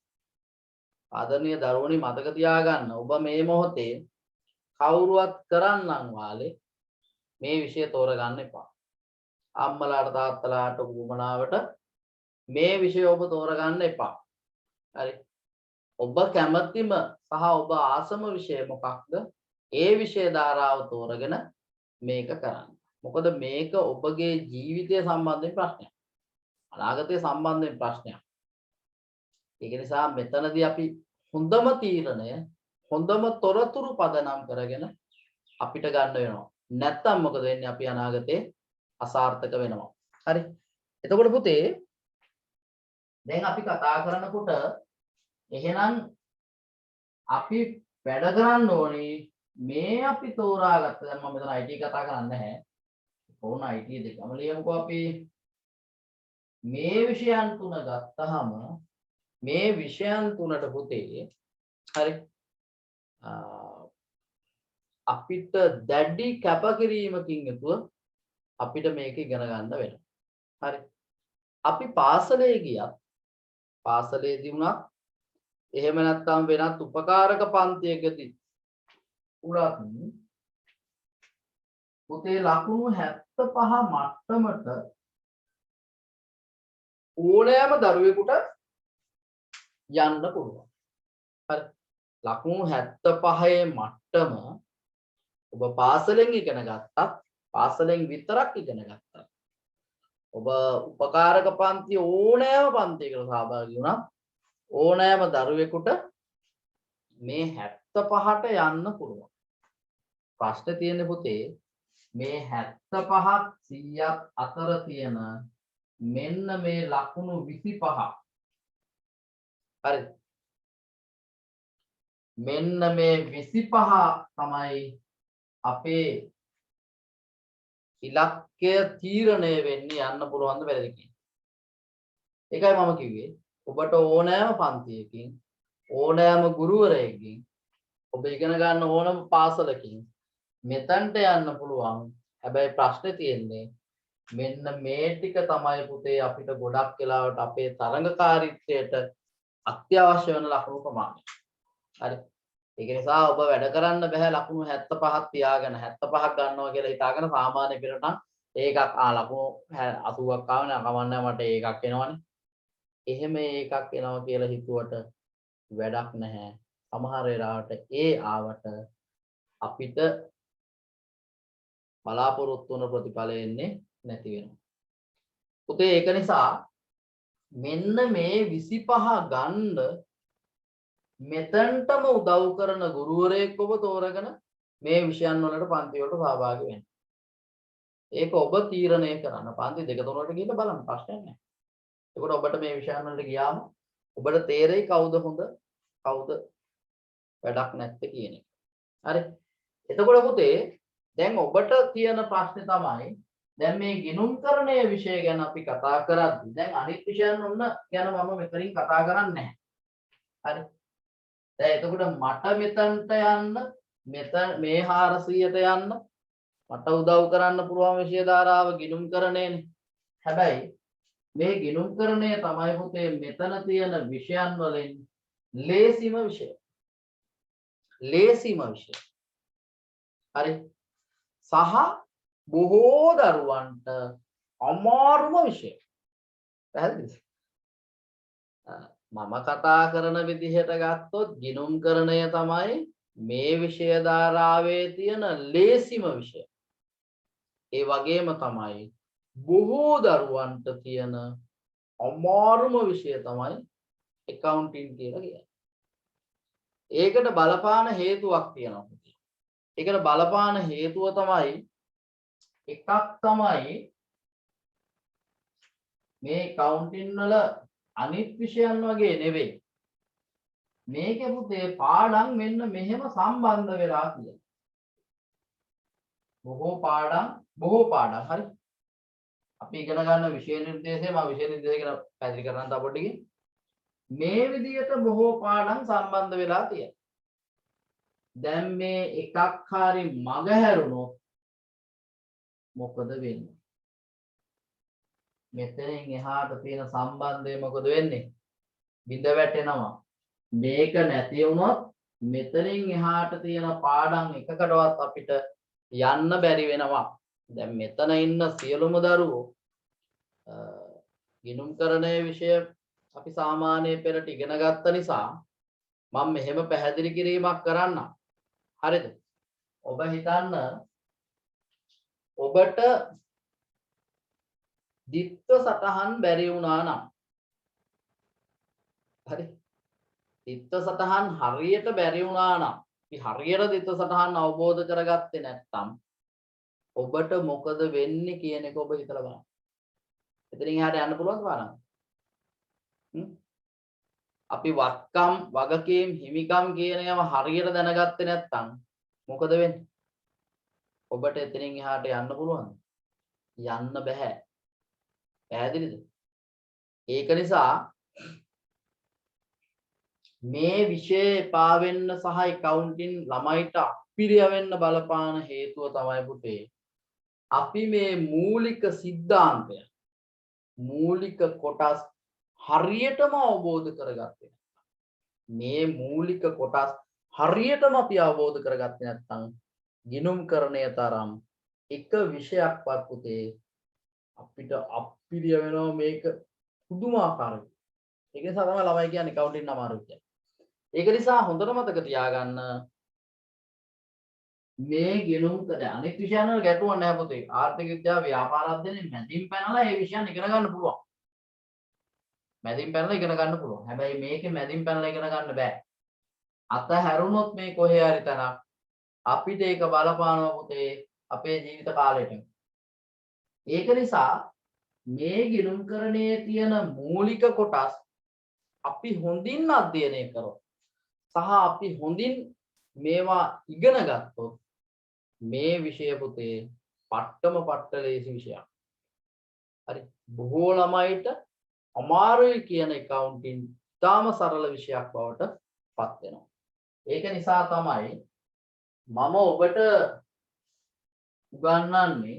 ආදරණීය දරුවනි මතක තියාගන්න ඔබ මේ මොහොතේ කවුරුවත් කරන්නම් වාලේ මේ විෂය තෝරගන්න එපා. අම්මලාට තාත්තලාට උවමනාවට මේ විෂය ඔබ තෝරගන්න එපා. හරි. ඔබ කැමැතිම සහ ඔබ ආසම විෂය මොකක්ද? ඒ විෂය ධාරාව තෝරගෙන මේක කරන්න. මොකද මේක ඔබගේ ජීවිතය සම්බන්ධයෙන් ප්‍රශ්නයක්. අනාගතය සම්බන්ධයෙන් ප්‍රශ්නයක්. ඒක නිසා මෙතනදී අපි හොඳම තීරණය හොඳම තොරතුරු පදනම් කරගෙන අපිට ගන්න වෙනවා. නැත්තම් මොකද වෙන්නේ අපි අනාගතේ අසාර්ථක වෙනවා. හරි. එතකොට පුතේ දැන් අපි කතා කරනකොට එහෙනම් අපි වැඩ කරන්න ඕනේ මේ අපි තෝරාගත්ත දැන් මම මෙතන IT කතා කරන්නේ නැහැ. ඕන IT දෙකම ලියමුකෝ අපි මේ විෂයන් තුන ගත්තාම මේ විෂයන් තුනට පුතේ හරි අපිට දැඩි කැපකිරීමකින් යුතුව අපිට මේක ඉගෙන ගන්න වෙනවා. හරි. අපි පාසලේ ගියත් පාසලේදී වුණත් එහෙම නැත්නම් වෙනත් උපකාරක පන්තියකදී උනත් පුතේ ලකුණු 75 මට්ටමට ඕනෑම දරුවෙකුට යන්න පුළුවන්. හරි. ලකුණු 75 මට්ටම ඔබ පාසලෙන් ඉගෙන ගත්තත් පාසලෙන් විතරක් ඉගෙන ගත්තත් ඔබ උපකාරක පන්ති ඕනෑම පන්තියකට සහභාගී වුණා ඕනෑම දරුවෙකුට මේ 75ට යන්න පුළුවන්. ප්‍රශ්නේ තියෙන්නේ පුතේ මේ 75ක් 100ක් අතර තියෙන මෙන්න මේ ලකුණු 25 හරි මෙන්න මේ 25 තමයි අපේ ඉලක්කය තීරණය වෙන්නේ යන්න පුළුවන්ද බැරිද කියන්නේ. ඒකයි මම කිව්වේ ඔබට ඕනෑම පන්තියකින් ඕනෑම ගුරුවරයෙක්ගෙන් ඔබ ඉගෙන ගන්න ඕනම පාසලකින් මෙතනට යන්න පුළුවන්. හැබැයි ප්‍රශ්නේ තියෙන්නේ මෙන්න මේ ටික තමයි පුතේ අපිට ගොඩක් වෙලාවට අපේ තරඟකාරීත්වයට අත්‍යවශ්‍ය වෙන ලකුණු ප්‍රමාණය. හරි. ඒක නිසා ඔබ වැඩ කරන්න බෑ ලකුණු 75ක් තියාගෙන 75ක් ගන්නවා කියලා හිතාගෙන සාමාන්‍ය පෙරට නම් ඒකක් ලකුණු 80ක් ආව නෑ කමන්නේ මට ඒකක් එනවනේ. එහෙම ඒකක් එනවා කියලා හිතුවට වැඩක් නැහැ. සමහර වෙලාවට ඒ ආවට අපිට බලාපොරොත්තු වන ප්‍රතිඵල එන්නේ නැති වෙනවා. පුතේ ඒක නිසා මෙන්න මේ 25 ගන්න මෙතනටම උදව් කරන ගුරුවරයෙක් ඔබ තෝරගෙන මේ විෂයන් වලට පන්ති වලට සහභාගී වෙන්න. ඒක ඔබ තීරණය කරන්න. පන්ති දෙක තුනකට ගිහින් බලන්න ප්‍රශ්නයක් නැහැ. ඒකට ඔබට මේ විෂයන් වලට ගියාම ඔබට තේරෙයි කවුද හොඳ කවුද වැඩක් නැත්තේ කියන එක. හරි. එතකොට පුතේ දැන් ඔබට තියෙන ප්‍රශ්නේ තමයි දැන් මේ ගිණුම්කරණය විෂය ගැන අපි කතා කරද්දී දැන් අනිත් විෂයන් ඔන්න ගැන මම මෙතනින් කතා කරන්නේ නැහැ. හරි. දැන් එතකොට මට මෙතනට යන්න මෙතන මේ 400ට යන්න මට උදව් කරන්න පුළුවන් විෂය ධාරාව ගිණුම් කරණයනේ. හැබැයි මේ ගිණුම් කරණය තමයි පුතේ මෙතන තියෙන විෂයන් වලින් ලේසිම විෂය. ලේසිම විෂය. හරි. සහ බොහෝ දරුවන්ට අමාරුම විෂය. පැහැදිලිද? මම කතා කරන විදිහට ගත්තොත් ගිණුම් කරණය තමයි මේ විෂය ධාරාවේ තියෙන ලේසිම විෂය. ඒ වගේම තමයි බොහෝ දරුවන්ට තියෙන අමාරුම විෂය තමයි accounting කියලා කියන්නේ. ඒකට බලපාන හේතුවක් තියෙනවා. ඒකට බලපාන හේතුව තමයි එකක් තමයි මේ accounting වල අනිත් විෂයන් වගේ නෙවෙයි. මේකේ පුතේ පාඩම් මෙන්න මෙහෙම සම්බන්ධ වෙලා තියෙනවා. බොහෝ පාඩම් හරි. අපි ඉගෙන ගන්න විෂය නිර්දේශය මම විෂය නිර්දේශය ගැන පැහැදිලි කරන්න තව පොඩ්ඩකින්. මේ විදිහට බොහෝ පාඩම් සම්බන්ධ වෙලා තියෙනවා. දැන් මේ එකක් හරි මග හැරුණොත් මොකද වෙන්නේ? මෙතනින් එහාට තියෙන සම්බන්ධය මොකද වෙන්නේ? බිඳ වැටෙනවා. මේක නැති වුණොත් මෙතනින් එහාට තියෙන පාඩම් එකකටවත් අපිට යන්න බැරි වෙනවා. දැන් මෙතන ඉන්න සියලුම දරුවෝ ගිණුම් කරණය විෂය අපි සාමාන්‍ය පෙරට ඉගෙන ගත්ත නිසා මම මෙහෙම පැහැදිලි කිරීමක් කරන්නම්. හරිද? ඔබ හිතන්න ඔබට දිත්ත සටහන් බැරි වුණා නම් හරි දිත්ත සටහන් හරියට බැරි වුණා නම් අපි හරියට දිත්ත සටහන් අවබෝධ කරගත්තේ නැත්නම් ඔබට මොකද වෙන්නේ කියන එක ඔබ හිතලා බලන්න. එතනින් එහාට යන්න පුළුවන්ද බලන්න. අපි වත්කම් වගකීම් හිමිකම් කියන ඒවා හරියට දැනගත්තේ නැත්නම් මොකද වෙන්නේ? ඔබට එතනින් එහාට යන්න පුළුවන්ද? යන්න බෑ. පැහැදිලිද? ඒක නිසා මේ විෂය එපා වෙන්න සහ accounting ළමයිට අපිරිය වෙන්න බලපාන හේතුව තමයි පුතේ අපි මේ මූලික સિદ્ધාන්තය මූලික කොටස් හරියටම අවබෝධ කරගත්තේ නැත්නම් මේ මූලික කොටස් හරියටම අපි අවබෝධ කරගත්තේ නැත්නම් ගිණුම් කරණය තරම් එක විෂයක්වත් පුතේ අපිට අපිරිය වෙනවා මේක පුදුමාකාරයි. ඒක නිසා තමයි ළමයි කියන්නේ accounting අමාරුයි කියන්නේ. ඒක නිසා හොඳට මතක තියාගන්න මේ ගිණුම් කරන අනිත් විෂයන් වල ගැටුවක් නැහැ පුතේ. ආර්ථික විද්‍යාව ව්‍යාපාර අධ්‍යයනයේ මැදින් පැනලා මේ විෂයන් ඉගෙන ගන්න පුළුවන්. මැදින් පැනලා ඉගෙන ගන්න පුළුවන්. හැබැයි මේකේ මැදින් පැනලා ඉගෙන ගන්න බෑ. අත හැරුණොත් මේ කොහේ හරි තැනක් අපිට ඒක බලපානවා පුතේ අපේ ජීවිත කාලෙට. ඒක නිසා මේ ගිණුම් කරණයේ තියෙන මූලික කොටස් අපි හොඳින් අධ්‍යයනය කරොත් සහ අපි හොඳින් මේවා ඉගෙන ගත්තොත් මේ විෂය පුතේ පට්ට ලේසි විෂයක්. හරි බොහෝ ළමයිට අමාරුයි කියන accounting තාම සරල විෂයක් බවට පත් වෙනවා. ඒක නිසා තමයි මම ඔබට උගන්වන්නේ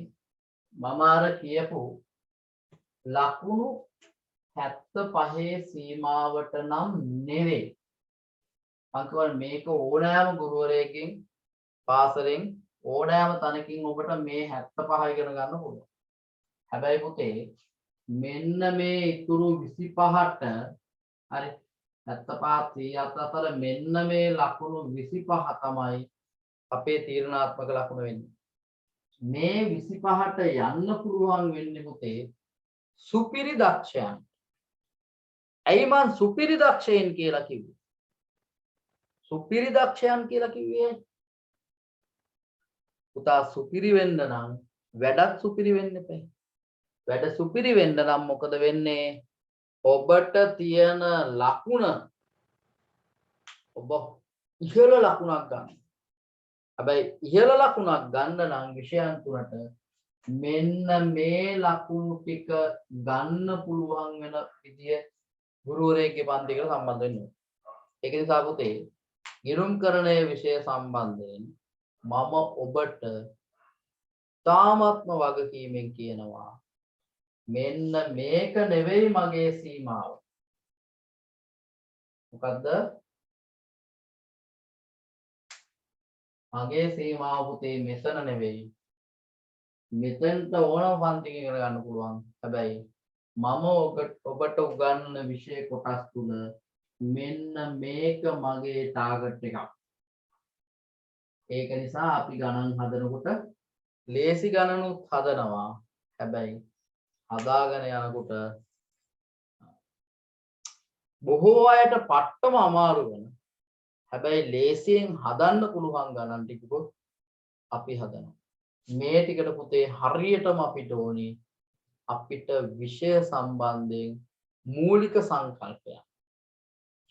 මම අර කියපු ලකුණු 75 සීමාවට නම් නෙවෙයි. අන්තිමට මේක ඕනෑම ගුරුවරයෙක්ගෙන් පාසලෙන් ඕනෑම තැනකින් ඔබට මේ 75 ඉගෙන ගන්න පුළුවන්. හැබැයි පුතේ මෙන්න මේ ඉතුරු 25ට හරි 75 අතර මෙන්න මේ ලකුණු 25 තමයි අපේ තීරණාත්මක ලකුණ වෙන්නේ. මේ 25ට යන්න පුළුවන් වෙන්නේ පුතේ සුපිරි දක්ෂයන්. ඇයි මං සුපිරි දක්ෂයන් කියලා කිව්වේ? සුපිරි දක්ෂයන් කියලා කිව්වේ පුතා සුපිරි වෙන්න නම් වැඩත් සුපිරි වෙන්න එපා. වැඩ සුපිරි වෙන්න නම් මොකද වෙන්නේ? ඔබට තියෙන ලකුණ ඔබ ඉහළ ලකුණක් ගන්න. හැබැයි ඉහළ ලකුණක් ගන්න නම් විෂයන් තුනට මෙන්න මේ ලකුණු ටික ගන්න පුළුවන් වෙන විදිය ගුරුවරයෙක්ගේ පන්තියකට සම්බන්ධ වෙන්න ඕනේ. ඒක නිසා පුතේ ගිණුම් කරණයේ විෂය සම්බන්ධයෙන් මම ඔබට තාමත්ම වගකීමෙන් කියනවා මෙන්න මේක නෙවෙයි මගේ සීමාව. මොකද්ද? මගේ සීමාව පුතේ මෙතන නෙවෙයි. මෙතනට ඕනම පන්තික ඉගෙන ගන්න පුළුවන්. හැබැයි මම ඔබට උගන්වන විෂය කොටස් තුන මෙන්න මේක මගේ ටාගට් එකක්. ඒක නිසා අපි ගණන් හදනකොට ලේසි ගණනුත් හදනවා. හැබැයි හදාගෙන යනකොට බොහෝ අයට පට්ටම අමාරු වෙන. හැබැයි ලේසියෙන් හදන්න පුළුවන් ගණන් ටිකකුත් අපි හදනවා. මේ ටිකට පුතේ හරියටම අපිට ඕනේ අපිට විෂය සම්බන්ධයෙන් මූලික සංකල්පයක්.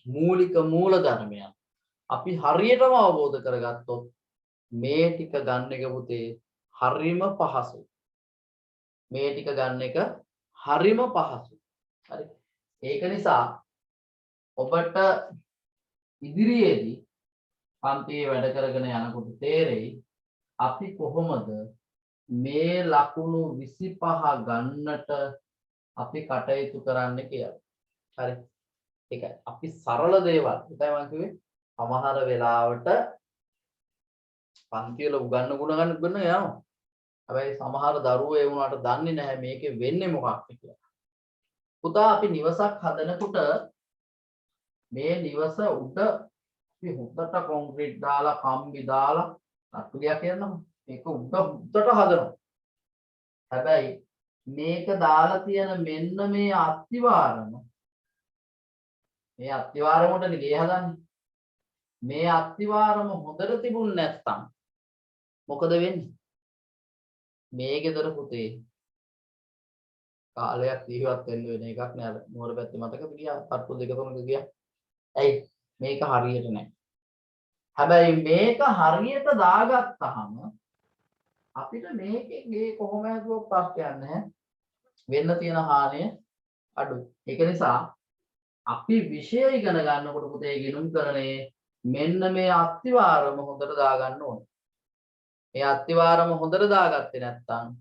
මූලික මූලධර්මයක්. අපි හරියටම අවබෝධ කරගත්තොත් මේ ටික ගන්න එක පුතේ හරිම පහසුයි. මේ ටික ගන්න එක හරිම පහසුයි. හරි. ඒක නිසා ඔබට ඉදිරියේදී පන්තියේ වැඩ කරගෙන යනකොට තේරෙයි අපි කොහොමද මේ ලකුණු 25 ගන්නට අපි කටයුතු කරන්න කියලා. හරි. ඒකයි අපි සරල දේවල්. ඒකයි මම කිව්වේ සමහර වෙලාවට පන්ති වල උගන්න යනවා. හැබැයි සමහර දරුවෝ ඒ වුණාට දන්නේ නැහැ මේකේ වෙන්නේ මොකක්ද කියලා. පුතා අපි නිවසක් හදනකොට මේ නිවස උඩ අපි හොද්දට කොන්ක්‍රීට් දාලා කම්බි දාලා අට්ටුලියක් කියනවා. මේක උඩට හදනවා. හැබැයි මේක දාලා තියෙන මෙන්න මේ අත්තිවාරම උඩනේ ගේ හදන්නේ. මේ අත්තිවාරම හොඳට තිබුණ නැත්නම් මොකද වෙන්නේ? මේ ගෙදර පුතේ කාලයක් ජීවත් වෙන්න වෙන එකක් නෑ. නුවර පැත්තේ මතකද ගියා? තට්ටු දෙක තුනක ගියා. ඇයි? මේක හරියට නෑ. හැබැයි මේක හරියට දාගත්තාම අපිට මේකේ ගේ කොහොම හදුවත් ප්‍රශ්නයක් නැහැ. වෙන්න තියෙන හානිය අඩුයි. ඒක නිසා අපි විෂය ඉගෙන ගන්නකොට පුතේ ගිණුම් කරණේ මෙන්න මේ අත්තිවාරම හොඳට දාගන්න ඕනේ. මේ අත්තිවාරම හොඳට දාගත්තේ නැත්නම්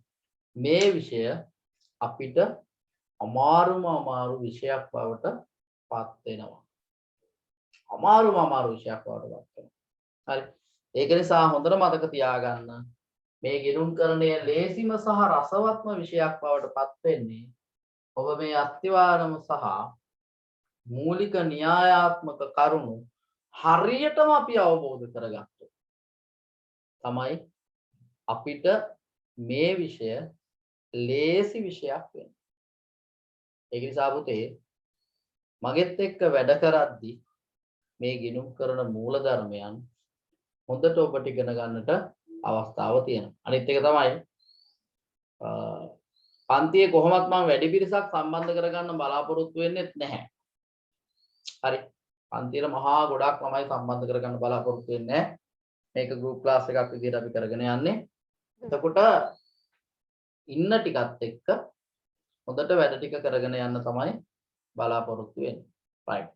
මේ විෂය අපිට අමාරු විෂයක් බවට පත් වෙනවා. අමාරු විෂයක් බවට පත් වෙනවා. හරි. ඒක නිසා හොඳට මතක තියාගන්න මේ ගිණුම් කරණයේ ලේසිම සහ රසවත්ම විෂයක් බවට පත් වෙන්නේ ඔබ මේ අත්තිවාරම සහ මූලික න්‍යායාත්මක කරුණු හරියටම අපි අවබෝධ කරගත්තොත් තමයි අපිට මේ විෂය ලේසි විෂයක් වෙන්නේ. ඒක නිසා පුතේ මගෙත් එක්ක වැඩ කරද්දී මේ ගිණුම් කරන මූල ධර්මයන් හොඳට ඔබට ඉගෙන ගන්නට අවස්ථාව තියෙනවා. අනිත් එක තමයි පන්තියේ කොහොමත් මම වැඩි පිරිසක් සම්බන්ධ කරගන්න බලාපොරොත්තු වෙන්නේ නැහැ. හරි. පන්තියේ මහා ගොඩක් ළමයි සම්බන්ධ කරගන්න බලාපොරොත්තු වෙන්නේ නැහැ. මේක ගෲප් ක්ලාස් එකක් විදිහට අපි කරගෙන යන්නේ. එතකොට ඉන්න ටිකත් එක්ක හොඳට වැඩ ටික කරගෙන යන්න තමයි බලාපොරොත්තු වෙන්නේ. right.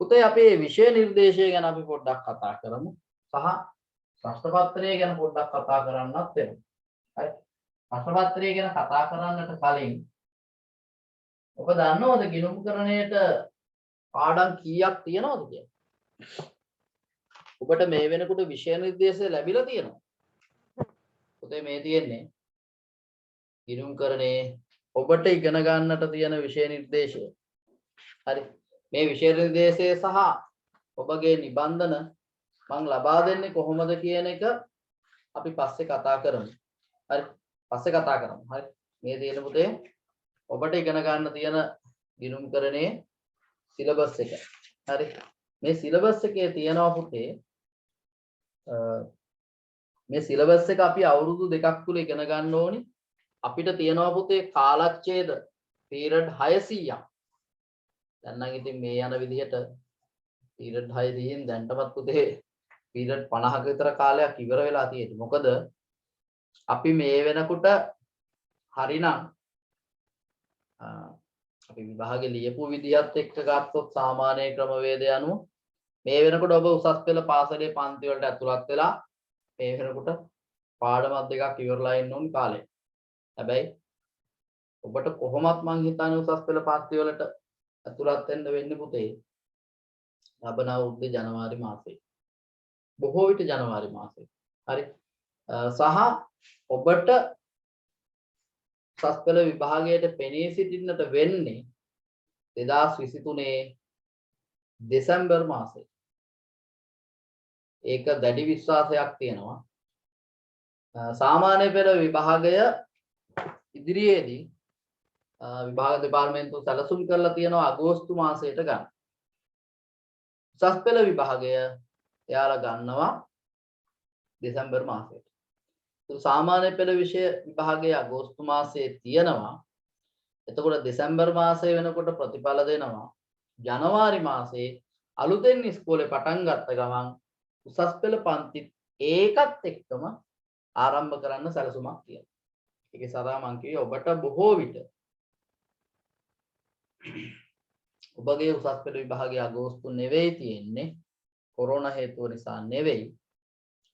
පුතේ අපේ විෂය නිර්දේශය ගැන අපි පොඩ්ඩක් කතා කරමු. සහ ප්‍රශ්න පත්‍රය ගැන පොඩ්ඩක් කතා කරන්නත් වෙනවා. හරි. ප්‍රශ්න පත්‍රය ගැන කතා කරන්නට කලින් ඔබ දන්නවද ගිණුම් කරණයට පාඩම් කීයක් තියෙනවද කියලා? ඔබට මේ වෙනකොට විෂය නිර්දේශය ලැබිලා තියෙනවා. පුතේ මේ තියෙන්නේ ගිණුම් කරණේ ඔබට ඉගෙන ගන්නට තියෙන විෂය නිර්දේශය. හරි. මේ විෂය නිර්දේශය සහ ඔබගේ නිබන්ධන මම ලබා දෙන්නේ කොහොමද කියන එක අපි පස්සේ කතා කරමු. හරි. පස්සේ කතා කරමු. හරි. මේ තියෙන පුතේ ඔබට ඉගෙන ගන්න තියෙන ගිණුම් කරණේ සිලබස් එක. හරි. මේ සිලබස් එකේ තියෙනවා පුතේ මේ සිලබස් එක අපි අවුරුදු දෙකක් තුල ඉගෙන ගන්න ඕනි. අපිට තියෙනවා පුතේ කාලච්ඡේද පීරියඩ් 600ක්. දැන් නම් ඉතින් මේ යන විදිහට පීරියඩ් 600න් දැන්ටමත් පුතේ පීරියඩ් 50ක විතර කාලයක් ඉවර වෙලා තියෙන්නේ. මොකද අපි මේ වෙනකොට හරිනම් අපි විභාගේ ලියපු විදියත් එක්ක ගත්තොත් සාමාන්‍ය ක්‍රමවේදය අනුව මේ වෙනකොට ඔබ උසස් පෙළ පාසලේ පන්ති වලට ඇතුළත් වෙලා මේ වෙනකොට පාඩමක් දෙකක් ඉවරලා ඉන්න උන් කාලේ. හැබැයි ඔබට කොහොමත් මං හිතන්නේ උසස් පෙළ පන්ති වලට ඇතුළත් වෙන්න වෙන්නේ පුතේ ලබන අවුරුද්දේ ජනවාරි මාසේ. බොහෝ විට ජනවාරි මාසේ. හරි. සහ ඔබට උසස් පෙළ විභාගයට පෙනී සිටින්නට වෙන්නේ 2023 දෙසැම්බර් මාසේ. ඒක දැඩි විශ්වාසයක් තියෙනවා. සාමාන්‍ය පෙළ විභාගය ඉදිරියේදී විභාග දෙපාර්තමේන්තුව සැලසුම් කරලා තියෙනවා අගෝස්තු මාසයට ගන්න. උසස් පෙළ විභාගය එයාලා ගන්නවා දෙසැම්බර් මාසයට. සාමාන්‍ය පෙළ විෂය විභාගයේ අගෝස්තු මාසයේ තියෙනවා. එතකොට දෙසැම්බර් මාසයේ වෙනකොට ප්‍රතිඵල දෙනවා. ජනවාරි මාසයේ අලුතෙන් ඉස්කෝලේ පටන් ගත්ත ගමන් උසස් පෙළ පන්ති ඒකත් එක්කම ආරම්භ කරන්න සැලසුමක් තියෙනවා. ඒකේ සදා මං කිව්වේ ඔබට බොහෝ විට ඔබගේ උසස් පෙළ විභාගයේ අගෝස්තු නෙවෙයි තියෙන්නේ. කොරෝනා හේතුව නිසා නෙවෙයි.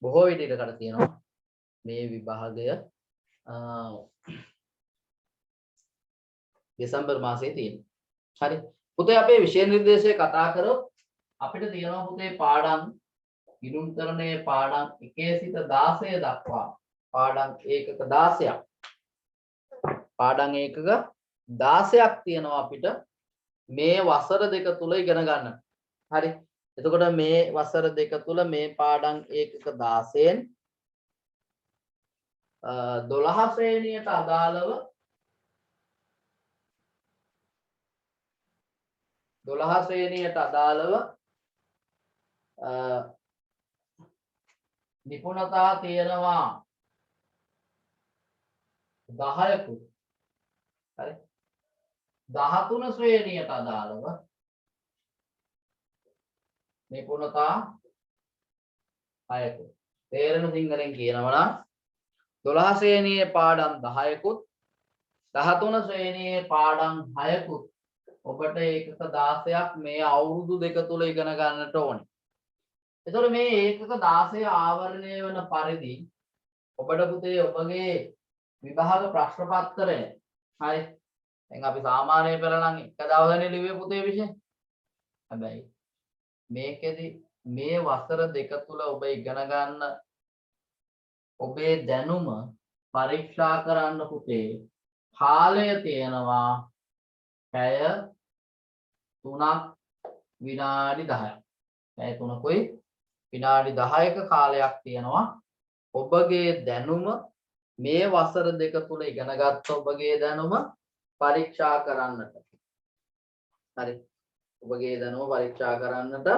බොහෝ විට ඉඩකට තියෙනවා මේ විභාගය දෙසැම්බර් මාසයේ තියෙනවා. හරි. පුතේ අපේ විෂය නිර්දේශය කතා කරොත් අපිට තියෙනවා පුතේ පාඩම් ඉදුම්කරණයේ පාඩම් 1 සිට 16 දක්වා පාඩම් ඒකක 16ක්. පාඩම් ඒකක 16ක් තියෙනවා අපිට මේ වසර දෙක තුල ඉගෙන ගන්න. හරි. එතකොට මේ වසර දෙක තුල මේ පාඩම් ඒකක 16න් 12 ශ්‍රේණියට අදාළව 12 ශ්‍රේණියට අදාළව නිපුණතා තියෙනවා 10කුත්. හරි. 13 ශ්‍රේණියට අදාළව නිපුණතා 6කුත්. තේරෙන සිංහලෙන් කියනවා නම් 12 ශ්‍රේණියේ පාඩම් 10කුත් 13 ශ්‍රේණියේ පාඩම් 6කුත් ඔබට ඒකක 16ක් මේ අවුරුදු දෙක තුල ඉගෙන ගන්නට ඕනේ. එතකොට මේ ඒකක 16 ආවරණය වෙන පරිදි ඔබට පුතේ ඔබගේ විභාග ප්‍රශ්න පත්‍රය හරි. දැන් අපි සාමාන්‍ය පෙළ නම් එක දවසනේ ලිව්වේ පුතේ විෂය. හැබැයි මේකෙදි මේ වසර දෙක තුල ඔබ ඉගෙන ගන්න ඔබේ දැනුම පරීක්ෂා කරන්න පුතේ කාලය තියෙනවා පැය 3ක් විනාඩි 10ක්. පැය 3කුයි විනාඩි 10ක කාලයක් තියෙනවා ඔබගේ දැනුම මේ වසර දෙක තුල ඉගෙන ගත්ත ඔබගේ දැනුම පරීක්ෂා කරන්නට. හරි. ඔබගේ දැනුම පරීක්ෂා කරන්නට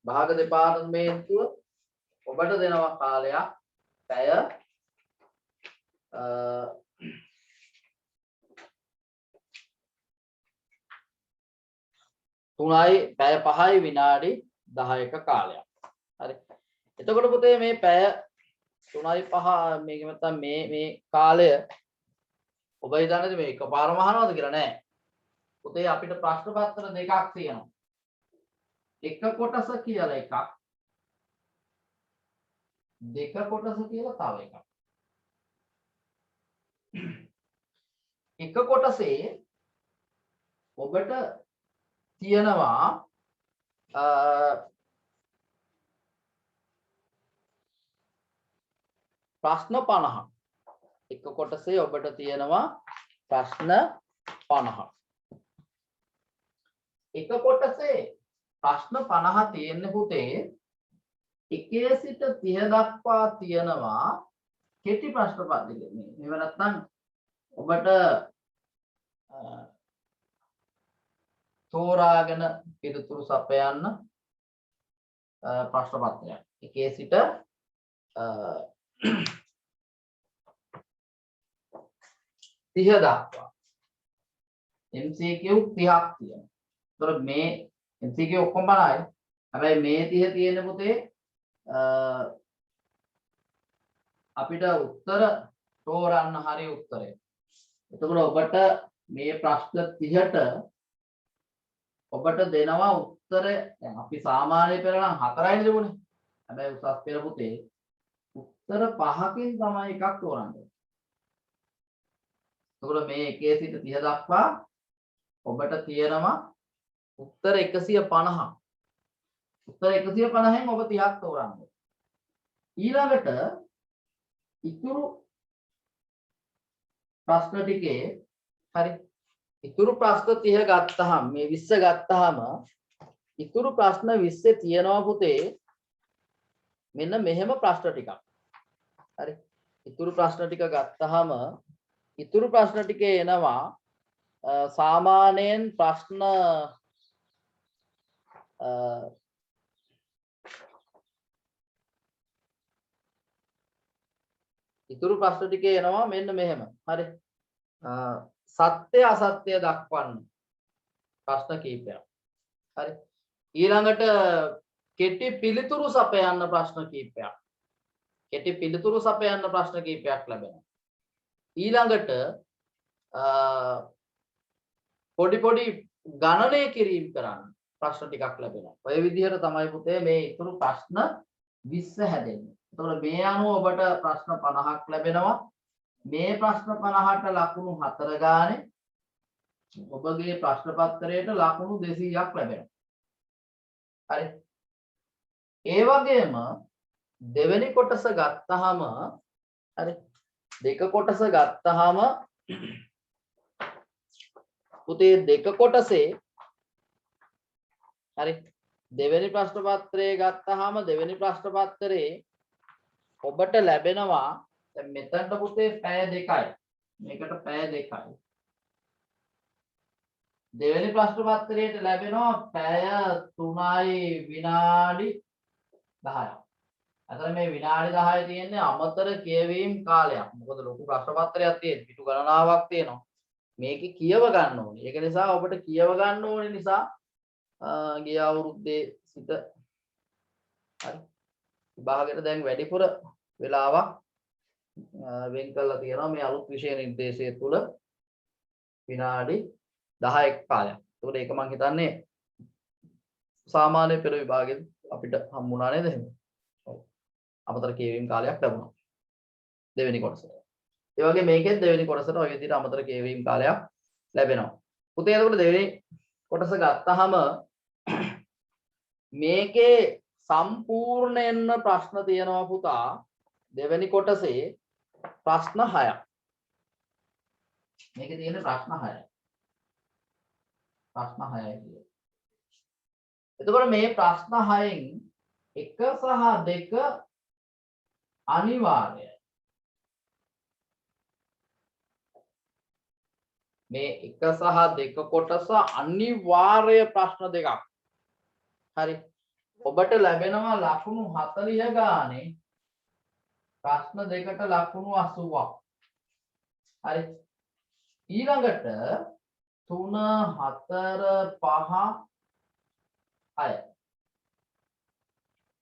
භාග දෙපාර්තමේන්තුව ඔබට දෙනවා කාලයක් පැය 5යි විනාඩි 10ක කාලයක්. හරි. එතකොට පුතේ මේ පැය 3යි 5 මේක නැත්තම් මේ කාලය ඔබ හිතන්නේ මේ එකපාරම අහනවද කියලා නෑ. පුතේ අපිට ප්‍රශ්න පත්‍ර දෙකක් තියෙනවා. එක කොටස කියලා එකක්. දෙක කොටස කියලා තව එකක්. එක කොටසේ ඔබට තියෙනවා ප්‍රශ්න 50ක්. එක කොටසේ ඔබට තියෙනවා ප්‍රශ්න 50ක්. එක කොටසේ ප්‍රශ්න 50 තියෙන්නේ පුතේ 1 සිට 30 දක්වා තියෙනවා කෙටි ප්‍රශ්න පත්‍රය. මේව නැත්නම් ඔබට තෝරාගෙන පිළිතුරු සපයන්න ප්‍රශ්න පත්‍රයක්. 1 සිට 30 දක්වා MCQ 30ක් තියෙනවා. ඒතර මේ MCQ ඔක්කොම බලයි. හැබැයි මේ 30 තියෙන පුතේ අපිට උත්තර තෝරන්න හරි උත්තරය. එතකොට ඔබට මේ ප්‍රශ්න 30ට ඔබට දෙනවා උත්තරය දැන් අපි සාමාන්‍ය පෙළ නම් 4යි තිබුණේ. හැබැයි උසස් පෙළ පුතේ උත්තර 5කින් තමයි එකක් තෝරන්නේ. එතකොට මේ 1 සිට 30 දක්වා ඔබට තියෙනවා උත්තර 150ක්. උත්තර 150න් ඔබ 30ක් තෝරන්න. ඊළඟට ඉතුරු ප්‍රශ්න ටිකේ හරි ඉතුරු ප්‍රශ්න 30 ගත්තාම මේ 20 ගත්තාම ඉතුරු ප්‍රශ්න 20 තියෙනවා පුතේ මෙන්න මෙහෙම ප්‍රශ්න ටිකක්. හරි ඉතුරු ප්‍රශ්න ටික ගත්තාම ඉතුරු ප්‍රශ්න ටිකේ එනවා සාමාන්‍යයෙන් ප්‍රශ්න ඉතුරු ප්‍රශ්න ටිකේ එනවා මෙන්න මෙහෙම. හරි. සත්‍ය අසත්‍ය දක්වන්න ප්‍රශ්න කීපයක්. හරි. ඊළඟට කෙටි පිළිතුරු සපයන්න ප්‍රශ්න කීපයක්. කෙටි පිළිතුරු සපයන්න ප්‍රශ්න කීපයක් ලැබෙනවා. ඊළඟට පොඩි පොඩි ගණනය කිරීම කරන්න ප්‍රශ්න ටිකක් ලැබෙනවා. ඔය විදිහට තමයි පුතේ මේ ඉතුරු ප්‍රශ්න 20 හැදෙන්නේ. එතකොට මේ අනුව ඔබට ප්‍රශ්න 50ක් ලැබෙනවා. මේ ප්‍රශ්න 50ට ලකුණු 4 ගානේ ඔබගේ ප්‍රශ්න පත්‍රයට ලකුණු 200ක් ලැබෙනවා. හරි. ඒ වගේම දෙවෙනි කොටස ගත්තාම හරි දෙක කොටස ගත්තාම පුතේ දෙක කොටසේ හරි දෙවෙනි ප්‍රශ්න පත්‍රයේ ගත්තාම දෙවෙනි ප්‍රශ්න පත්‍රයේ ඔබට ලැබෙනවා දැන් මෙතනට පුතේ පැය 2යි මේකට පැය 2යි දෙවෙනි ප්‍රශ්න පත්‍රයට ලැබෙනවා පැය 3යි විනාඩි 10ක්. අතන මේ විනාඩි 10 තියෙන්නේ අමතර කියවීම කාලයක්. මොකද ලොකු ප්‍රශ්න පත්‍රයක් තියෙන පිටු ගණනාවක් තියෙනවා. මේකේ කියව ගන්න ඕනේ. ඒක නිසා ඔබට කියව ගන්න ඕනේ නිසා ගිය අවුරුද්දේ සිට හරි විභාගයට දැන් වැඩිපුර වෙලාවක් වෙන් කරලා තියෙනවා මේ අලුත් විෂය නිර්දේශය තුල විනාඩි 10ක් කාලයක්. ඒකට ඒක මම හිතන්නේ සාමාන්‍ය පෙළ විභාගෙත් අපිට හම්බුණා නේද එහෙම? ඔව්. අමතර කියවීම කාලයක් ලැබුණා. දෙවෙනි කොටසට. ඒ වගේ මේකෙත් දෙවෙනි කොටසට ඔය විදිහට අමතර කියවීම කාලයක් ලැබෙනවා. පුතේ එතකොට දෙවෙනි කොටස ගත්තාම මේකේ සම්පූර්ණයෙන්ම ප්‍රශ්න තියෙනවා පුතා දෙවෙනි කොටසේ ප්‍රශ්න 6ක්. මේකේ තියෙන ප්‍රශ්න 6යි. ප්‍රශ්න 6යි කියන්නේ. එතකොට මේ ප්‍රශ්න 6න් 1 සහ 2 අනිවාර්යයි. මේ 1 සහ 2 කොටස අනිවාර්ය ප්‍රශ්න දෙකක්. හරි. ඔබට ලැබෙනවා ලකුණු 40 ගානේ ප්‍රශ්න දෙකට ලකුණු 80ක්. හරි. ඊළඟට 3 4 5 6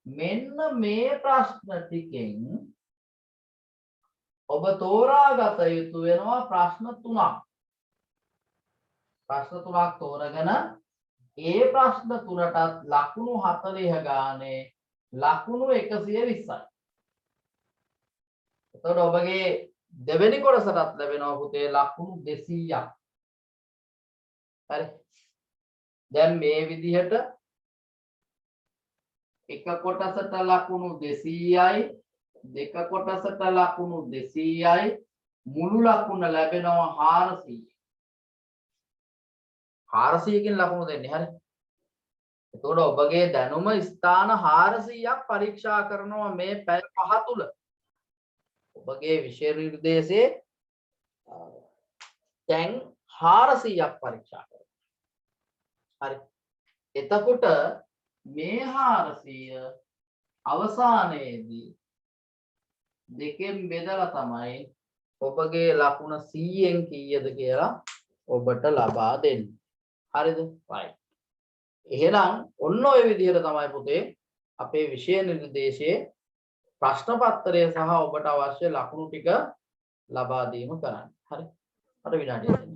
මෙන්න මේ ප්‍රශ්න ටිකෙන් ඔබ තෝරාගත යුතු වෙනවා ප්‍රශ්න 3ක්. ප්‍රශ්න 3ක් තෝරගෙන ඒ ප්‍රශ්න 3ටත් ලකුණු 40 ගානේ ලකුණු 120යි. එතකොට ඔබගේ දෙවෙනි කොටසටත් ලැබෙනවා පුතේ ලකුණු 200ක්. හරි. දැන් මේ විදිහට එක කොටසට ලකුණු 200යි දෙක කොටසට ලකුණු 200යි මුළු ලකුණ ලැබෙනවා 400. 400කින් ලකුණු දෙන්නේ හරි. එතකොට ඔබගේ දැනුම ස්ථාන 400ක් පරීක්ෂා කරනවා මේ පැය 5 තුල. ඔබගේ විෂය නිර්දේශයේ දැන් 400ක් පරීක්ෂා කරනවා. හරි. එතකොට මේ 400 අවසානයේදී දෙකෙන් බෙදලා තමයි ඔබගේ ලකුණ 100න් කීයද කියලා ඔබට ලබා දෙන්නේ. හරිද? right. එහෙනම් ඔන්න ඔය විදිහට තමයි පුතේ අපේ විෂය නිර්දේශයේ ප්‍රශ්න පත්‍රය සහ ඔබට අවශ්‍ය ලකුණු ටික ලබා දීම කරන්නේ. හරි. අර විනාඩිය දෙන්න.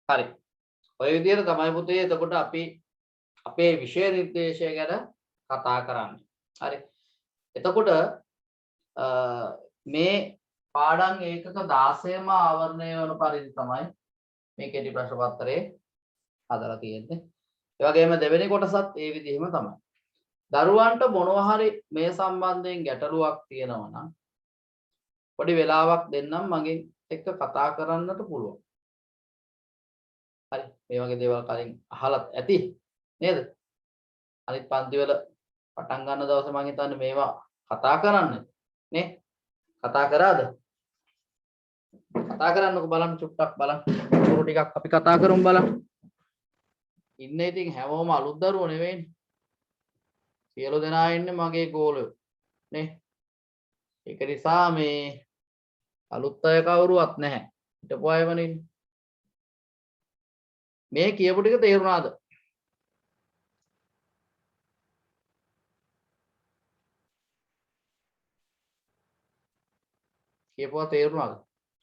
හරි. ඔය විදිහට තමයි පුතේ එතකොට අපි අපේ විෂය නිර්දේශය ගැන කතා කරන්නේ. හරි. එතකොට මේ පාඩම් ඒකක 16ම ආවරණය වන පරිදි තමයි මේ කෙටි ප්‍රශ්න පත්‍රයේ හදලා තියෙන්නේ. ඒ වගේම දෙවෙනි කොටසත් ඒ විදිහම තමයි. දරුවන්ට මොනවා හරි මේ සම්බන්ධයෙන් ගැටලුවක් තියෙනවා නම් පොඩි වෙලාවක් දෙන්නම් මගෙන් එක්ක කතා කරන්නට පුළුවන්. හරි. මේ වගේ දේවල් කලින් අහලත් ඇති නේද? අනිත් පන්තිවල පටන් ගන්න දවසේ මම හිතන්නේ මේවා කතා කරන්න නේ? කතා කරාද? කතා කරන්නකො බලන්න චුට්ටක් බලන්න. පුරු ටිකක් අපි කතා කරමු බලන්න. ඉන්නේ ඉතින් හැමෝම අලුත් දරුවෝ නෙවෙයිනේ. සියලු දෙනා ඉන්නේ මගේ ගෝලයෝ නේ. ඒක නිසා මේ අලුත් අය කවුරුවත් නැහැ. හිටපු අයමනේ ඉන්නේ. මේ කියපු ටික තේරුණාද? කියපුවා තේරුණාද?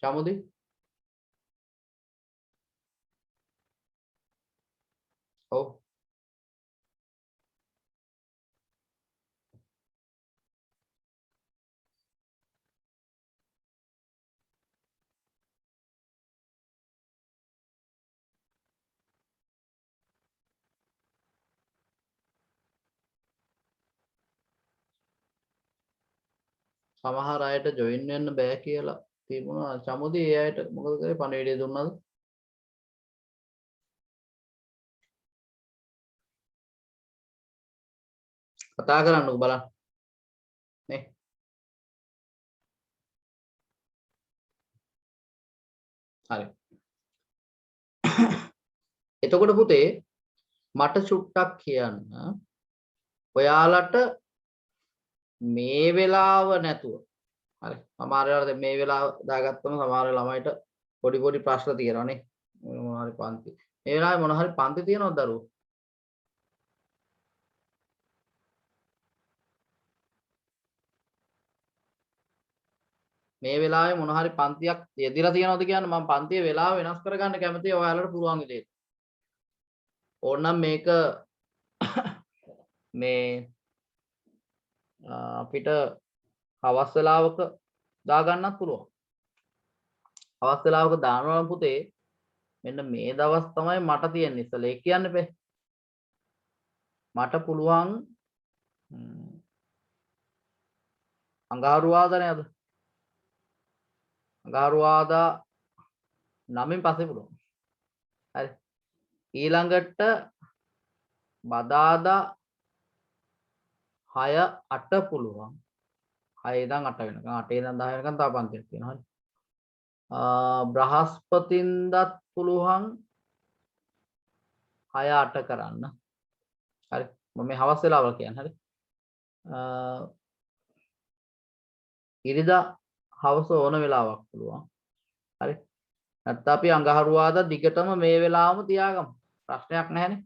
චමුදි? ඔව්. සමහර අයට ජොයින් වෙන්න බෑ කියලා තිබුණා. චමුදි ඒ අයට මොකද කරේ? පණිවිඩය දුන්නාද? කතා කරන්නකො බලන්න. නේ. හරි. එතකොට පුතේ මට චුට්ටක් කියන්න. ඔයාලට මේ වෙලාව නැතුව හරි සමහර වෙලාවට මේ වෙලාව දාගත්තම සමහර ළමයිට පොඩි ප්‍රශ්න තියෙනවා නේ මොනවා හරි පන්ති මේ වෙලාවේ මොනවා හරි පන්ති තියෙනවද දරුවෝ මේ වෙලාවේ මොන හරි පන්තියක් යෙදিলা තියෙනවද කියන්නේ මම පන්තියේ වෙලාව වෙනස් කරගන්න කැමතියි ඔයාලට පුළුවන් විදිහට ඕනනම් මේක මේ අපිට හවස් වෙලාවක දාගන්නත් පුළුවන් හවස් වෙලාවක දානවා පුතේ මෙන්න මේ දවස් තමයි මට තියෙන්නේ ඉතල ඒ කියන්න බෑ මට පුළුවන් අඟහරුවාදා නේද අඟහරුවාදා 9න් පස්සේ පුළුවන් හරි ඊළඟට බදාදා 6 8 පුළුවන් 6 ඉඳන් 8 වෙනකන් 8 ඉඳන් 10 වෙනකන් තව පන්තියක් තියෙනවා හරි බ්‍රහස්පතින්දත් පුළුවන් 6 8 කරන්න හරි මම මේ හවස් වෙලාවල් කියන්නේ හරි ඉරිදා හවස ඕන වෙලාවක් පුළුවන් හරි නැත්නම් අපි අඟහරුවාදා දිගටම මේ වෙලාවම තියාගමු ප්‍රශ්නයක් නැහැනේ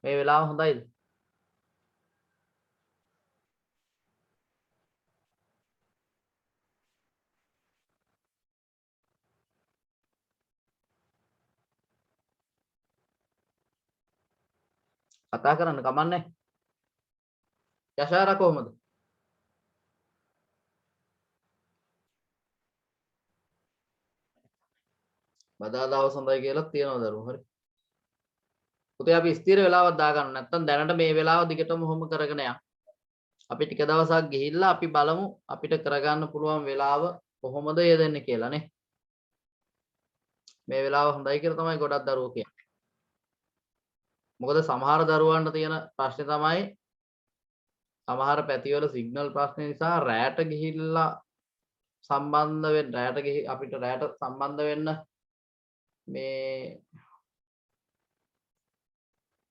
මේ වෙලාව හොඳයිද කතා කරන්න කමන්නේ යශාරා කොහමද බදාදා හවස හොඳයි කියලා තියනවා දරුවෝ හරි පුතේ අපි ස්ථිර වෙලාවක් දාගන්න නැත්නම් දැනට මේ වෙලාව දිගටම ඔහොම කරගෙන යන්න අපි ටික දවසක් ගිහිල්ලා අපි බලමු අපිට කරගන්න පුළුවන් වෙලාව කොහොමද යෙදෙන්නේ කියලා නේ මේ වෙලාව හොඳයි කියලා තමයි ගොඩක් දරුවෝ කියන්නේ මොකද සමහර දරුවන්ට තියෙන ප්‍රශ්නේ තමයි සමහර පැතිවල සිග්නල් ප්‍රශ්න නිසා රැට ගිහිල්ලා සම්බන්ධ වෙන්න රැට අපිට රැට සම්බන්ධ වෙන්න මේ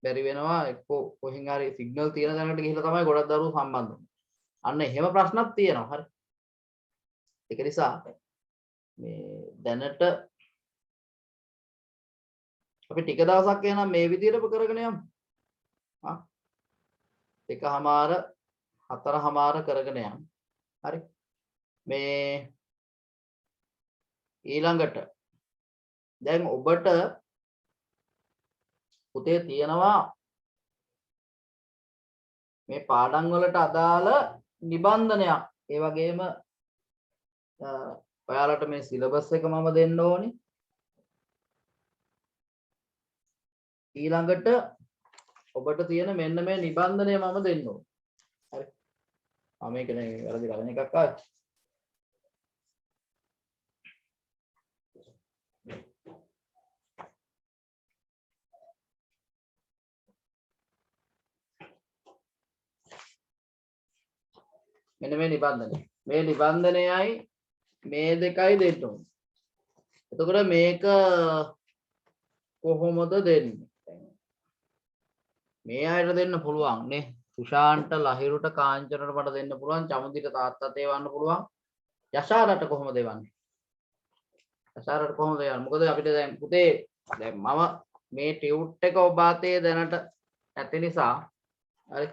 බැරි වෙනවා එක්කෝ කොහෙන් හරි සිග්නල් තියෙන තැනකට ගිහිල්ලා තමයි ගොඩක් දරුවෝ සම්බන්ධ වෙන්නේ. අන්න එහෙම ප්‍රශ්නක් තියෙනවා. හරි. ඒක නිසා මේ දැනට අපි ටික දවසක් යනවා මේ විදිහට කරගෙන යමු. ආ. එකමාර හතරමාර කරගෙන යමු. හරි. මේ ඊළඟට දැන් ඔබට පුතේ තියෙනවා මේ පාඩම් වලට අදාළ නිබන්ධනයක්. ඒ වගේම ඔයාලට මේ සිලබස් එක මම දෙන්න ඕනි. ඊළඟට ඔබට තියෙන මෙන්න මේ නිබන්ධනය මම දෙන්න ඕනි. හරි. මේක නේ වැරදි කරන එකක් ආවේ. මෙන්න මේ නිබන්ධනය. මේ නිබන්ධනයයි මේ දෙකයි දෙන්න ඕනේ. එතකොට මේක කොහොමද දෙන්නේ? මේ අයට දෙන්න පුළුවන් නේ. සුෂාන්ට, ලහිරුට, කාංචනට මට දෙන්න පුළුවන්. චමුදිට තාත්තට එවන්න පුළුවන්. යශාරට කොහොමද එවන්නේ? යශාරට කොහොමද එවන්නේ? මොකද අපිට දැන් පුතේ දැන් මම මේ ටියුට් එක ඔබ අතේ දැනට නැති නිසා හරි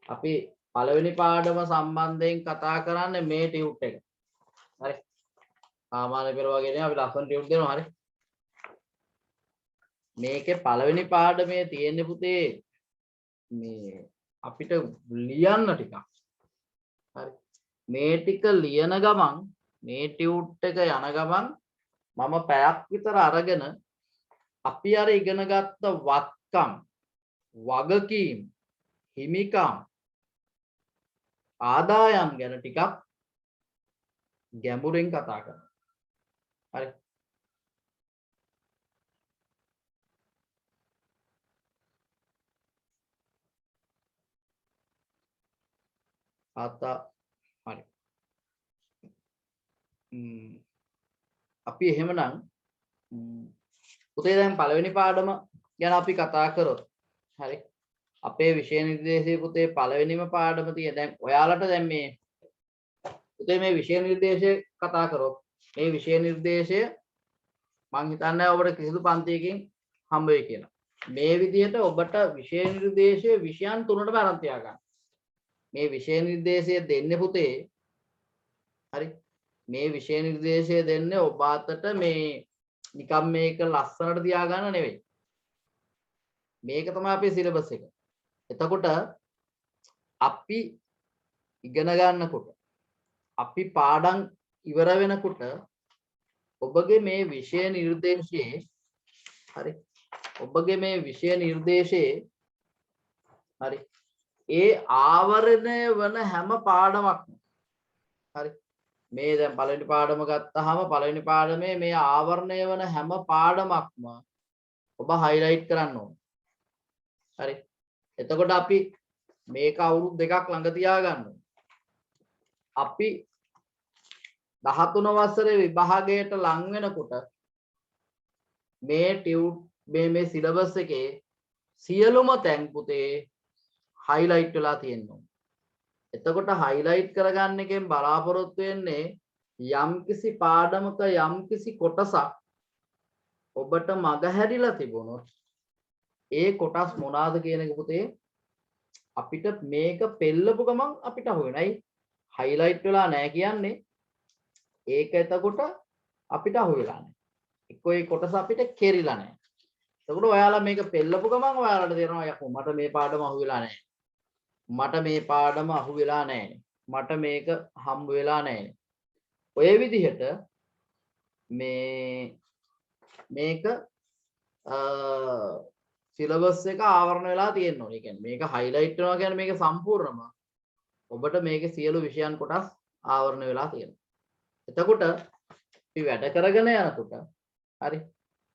අපි පළවෙනි පාඩම සම්බන්ධයෙන් කතා කරන්නේ මේ ටියුට් එක. හරි. සාමාන්‍ය පෙර වගේ නේ අපි ලස්සන ටියුට් දෙනවා. හරි. මේකේ පළවෙනි පාඩමේ තියෙන්නේ පුතේ මේ අපිට ලියන්න ටිකක්. හරි. මේ ටික ලියන ගමන් මේ ටියුට් එක යන ගමන් මම පැයක් විතර අරගෙන අපි අර ඉගෙන ගත්ත වත්කම්, වගකීම්, හිමිකම්, ආදායම් ගැන ටිකක් ගැඹුරින් කතා කරනවා. හරි. හරි. අපි එහෙමනම් පුතේ දැන් පළවෙනි පාඩම ගැන අපි කතා කරොත් හරි අපේ විෂය නිර්දේශයේ පුතේ පළවෙනිම පාඩම තියෙන දැන් ඔයාලට දැන් මේ පුතේ මේ විෂය නිර්දේශය කතා කරොත් මේ විෂය නිර්දේශය මං හිතන්නේ ඔබට කිසිදු පන්තියකින් හම්බ වෙයි කියලා. මේ විදිහට ඔබට විෂය නිර්දේශයේ විෂයන් තුනටම අරන් තියාගන්න. මේ විෂය නිර්දේශය දෙන්නේ පුතේ හරි මේ විෂය නිර්දේශය දෙන්නේ ඔබ අතට මේ නිකම් මේක ලස්සනට තියාගන්න නෙවෙයි. මේක තමයි අපේ සිලබස් එක. එතකොට අපි ඉගෙන ගන්නකොට අපි පාඩම් ඉවර වෙනකොට ඔබගේ මේ විෂය නිර්දේශයේ හරි ඔබගේ මේ විෂය නිර්දේශයේ හරි ඒ ආවරණය වන හැම පාඩමක්ම හරි මේ දැන් පළවෙනි පාඩම ගත්තාම පළවෙනි පාඩමේ මේ ආවරණය වන හැම පාඩමක්ම ඔබ හයිලයිට් කරන්න ඕනේ. හරි. එතකොට අපි මේක අවුරුදු දෙකක් ළඟ තියාගන්න ඕනේ. අපි 13 වසරේ විභාගයට ලං වෙනකොට මේ ටියුට් මේ සිලබස් එකේ සියලුම තැන් පුතේ හයිලයිට් වෙලා තියෙනවා. එතකොට හයිලයිට් කරගන්න එකෙන් බලාපොරොත්තු වෙන්නේ යම්කිසි පාඩමක යම්කිසි කොටසක් ඔබට මගහැරිලා තිබුණොත් ඒ කොටස් මොනවාද කියන එක පුතේ අපිට මේක පෙළපු ගමන් අපිට අහු වෙනයි හයිලයිට් වෙලා නැහැ කියන්නේ ඒක එතකොට අපිට අහු වෙලා නැහැ. එක්කෝ ඒ කොටස අපිට කෙරිලා නැහැ. එතකොට ඔයාලා මේක පෙළපු ගමන් ඔයාලට තේරෙනවා යකෝ මට මේ පාඩම අහු වෙලා නැහැ. මට මේ පාඩම අහු වෙලා නැහැ. මට මේක හම්බ වෙලා නැහැ. ඔය විදිහට මේක සිලබස් එක ආවරණ වෙලා තියෙන්න ඕනේ. ඒ කියන්නේ මේක හයිලයිට් කරනවා කියන්නේ මේක සම්පූර්ණම ඔබට මේකේ සියලු විෂයන් කොටස් ආවරණ වෙලා තියෙනවා. එතකොට අපි වැඩ කරගෙන යනකොට හරි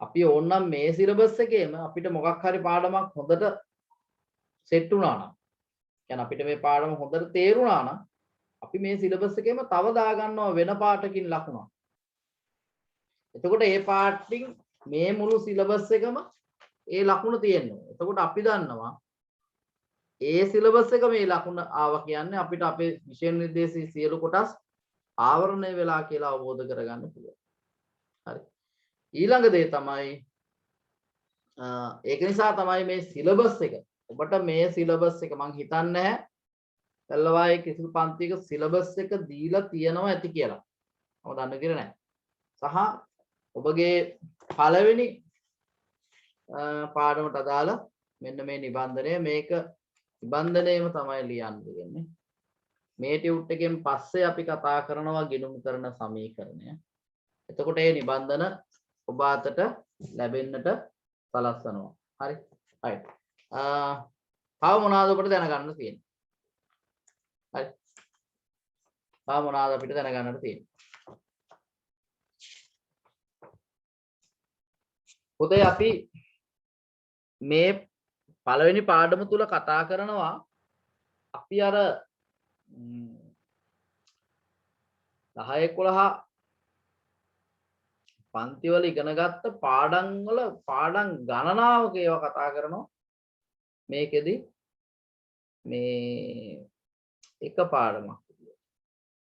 අපි ඕනනම් මේ සිලබස් එකේම අපිට මොකක් හරි පාඩමක් හොඳට සෙට් වුණා නම් කියන්නේ අපිට මේ පාඩම හොඳට තේරුණා නම් අපි මේ සිලබස් එකේම තව දාගන්නවා වෙන පාටකින් ලකුණක්. එතකොට ඒ පාටින් මේ මුළු සිලබස් එකම ඒ ලකුණ තියෙනවා. එතකොට අපි දන්නවා ඒ සිලබස් එක මේ ලකුණ ආවා කියන්නේ අපිට අපේ විෂය නිර්දේශී සියලු කොටස් ආවරණය වෙලා කියලා අවබෝධ කරගන්න පුළුවන්. හරි. ඊළඟ දේ තමයි ඒක නිසා තමයි මේ සිලබස් එක ඔබට මේ සිලබස් එක මං හිතන්නේ නැහැ පැල්ලවායේ කිසිදු පන්තියක සිලබස් එක දීලා තියෙනවා ඇති කියලා. මම දන්නේ කියලා නැහැ. සහ ඔබගේ පළවෙනි පාඩමට අදාළ මෙන්න මේ නිබන්ධනය මේක නිබන්ධනයම තමයි ලියන්න දෙන්නේ. මේ ටියුට් එකෙන් පස්සේ අපි කතා කරනවා ගිණුම් කරන සමීකරණය. එතකොට මේ නිබන්ධන ඔබ අතට ලැබෙන්නට සලස්වනවා. හරි. right. තව මොනවාද ඔබට දැනගන්න තියෙන්නේ? හරි. තව මොනවාද අපිට දැනගන්නට තියෙන්නේ? පොතේ අපි මේ පළවෙනි පාඩම තුල කතා කරනවා අපි අර 10 11 පන්ති වල ඉගෙනගත්ත පාඩම් වල පාඩම් ගණනාවක ඒවා කතා කරනවා. මේකෙදි මේ එක පාඩමක්.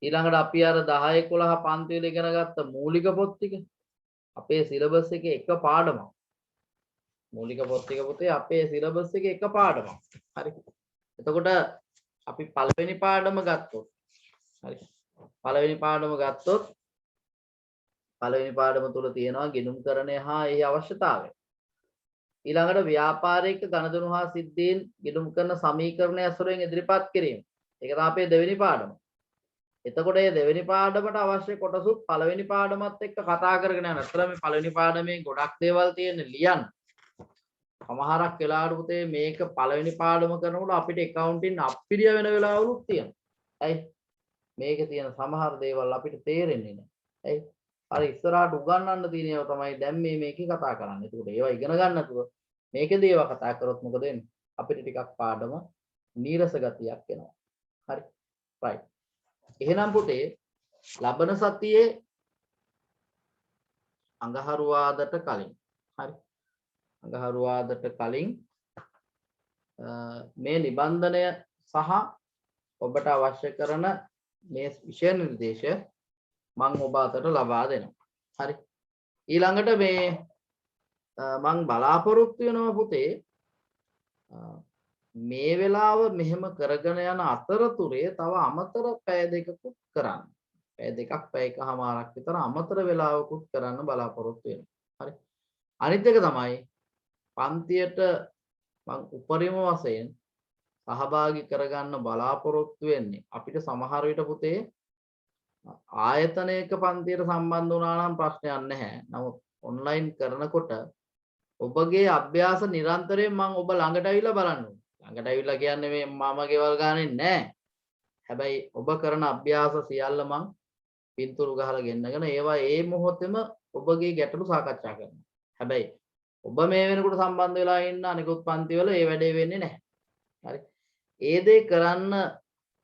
ඊළඟට අපි අර 10 11 පන්ති වල ඉගෙනගත්ත මූලික පොත් ටික අපේ සිලබස් එකේ එක පාඩමක්. මූලික පොත් ටික පුතේ අපේ සිලබස් එකේ එක පාඩමක්. හරි. එතකොට අපි පළවෙනි පාඩම ගත්තොත් හරි. පළවෙනි පාඩම තුල තියෙනවා ගිණුම්කරණය හා එහි අවශ්‍යතාවය. ඊළඟට ව්‍යාපාරික ගණදෙනු හා සිද්ධීන් ගිණුම් කරන සමීකරණ ඇසුරෙන් ඉදිරිපත් කිරීම. ඒක තමයි අපේ දෙවෙනි පාඩම. එතකොට මේ දෙවෙනි පාඩමට අවශ්‍ය කොටසුත් පළවෙනි පාඩමත් එක්ක කතා කරගෙන යනවා. අතන මේ පළවෙනි පාඩමේ ගොඩක් දේවල් තියෙන ලියන්න. සමහරක් වෙලාවට පුතේ මේක පළවෙනි පාඩම කරනකොට අපිට accounting අප්පිරිය වෙන වෙලාවලුත් තියෙනවා. ඇයි? මේකේ තියෙන සමහර දේවල් අපිට තේරෙන්නේ නැහැ. ඇයි? අර ඉස්සරහට උගන්වන්න තියෙන ඒවා තමයි දැන් මේකේ කතා කරන්නේ. ඒකට ඒවා ඉගෙන ගන්න නැතුව මේකේදී ඒවා කතා කරොත් මොකද වෙන්නේ? අපිට ටිකක් පාඩම නීරස ගතියක් එනවා. හරි. right. එහෙනම් පුතේ ලබන සතියේ අඟහරුවාදට කලින් හරි අඟහරුවාදට කලින් මේ නිබන්ධනය සහ ඔබට අවශ්‍ය කරන මේ විෂය නිර්දේශ මම ඔබ අතට ලබා දෙනවා. හරි. ඊළඟට මේ මම බලාපොරොත්තු වෙනවා පුතේ මේ වෙලාව මෙහෙම කරගෙන යන අතරතුරේ තව අමතර පැය දෙකකුත් කරන්න. පැය දෙකක් පැය එකමාරක් විතර අමතර වෙලාවකුත් කරන්න බලාපොරොත්තු වෙනවා. හරි. අනිත් එක තමයි පන්තියට මම උපරිම වශයෙන් සහභාගී කරගන්න බලාපොරොත්තු වෙන්නේ. අපිට සමහර විට පුතේ ආයතනයක පන්තියට සම්බන්ධ වුණා නම් ප්‍රශ්නයක් නැහැ. නමුත් ඔන්ලයින් කරනකොට ඔබගේ අභ්‍යාස නිරන්තරයෙන් මම ඔබ ළඟට ඇවිල්ලා බලන්න ඕනේ. ළඟට ඇවිල්ලා කියන්නේ මේ මම ගෙවල් ගානේ නෑ. හැබැයි ඔබ කරන අභ්‍යාස සියල්ල මම පින්තූරු ගහලා ගෙන්නගෙන ඒවා ඒ මොහොතේම ඔබගේ ගැටලු සාකච්ඡා කරනවා. හැබැයි ඔබ මේ වෙනකොට සම්බන්ධ වෙලා ඉන්න අනිකුත් පන්ති වල ඒ වැඩේ වෙන්නේ නැහැ. හරි. ඒ දේ කරන්න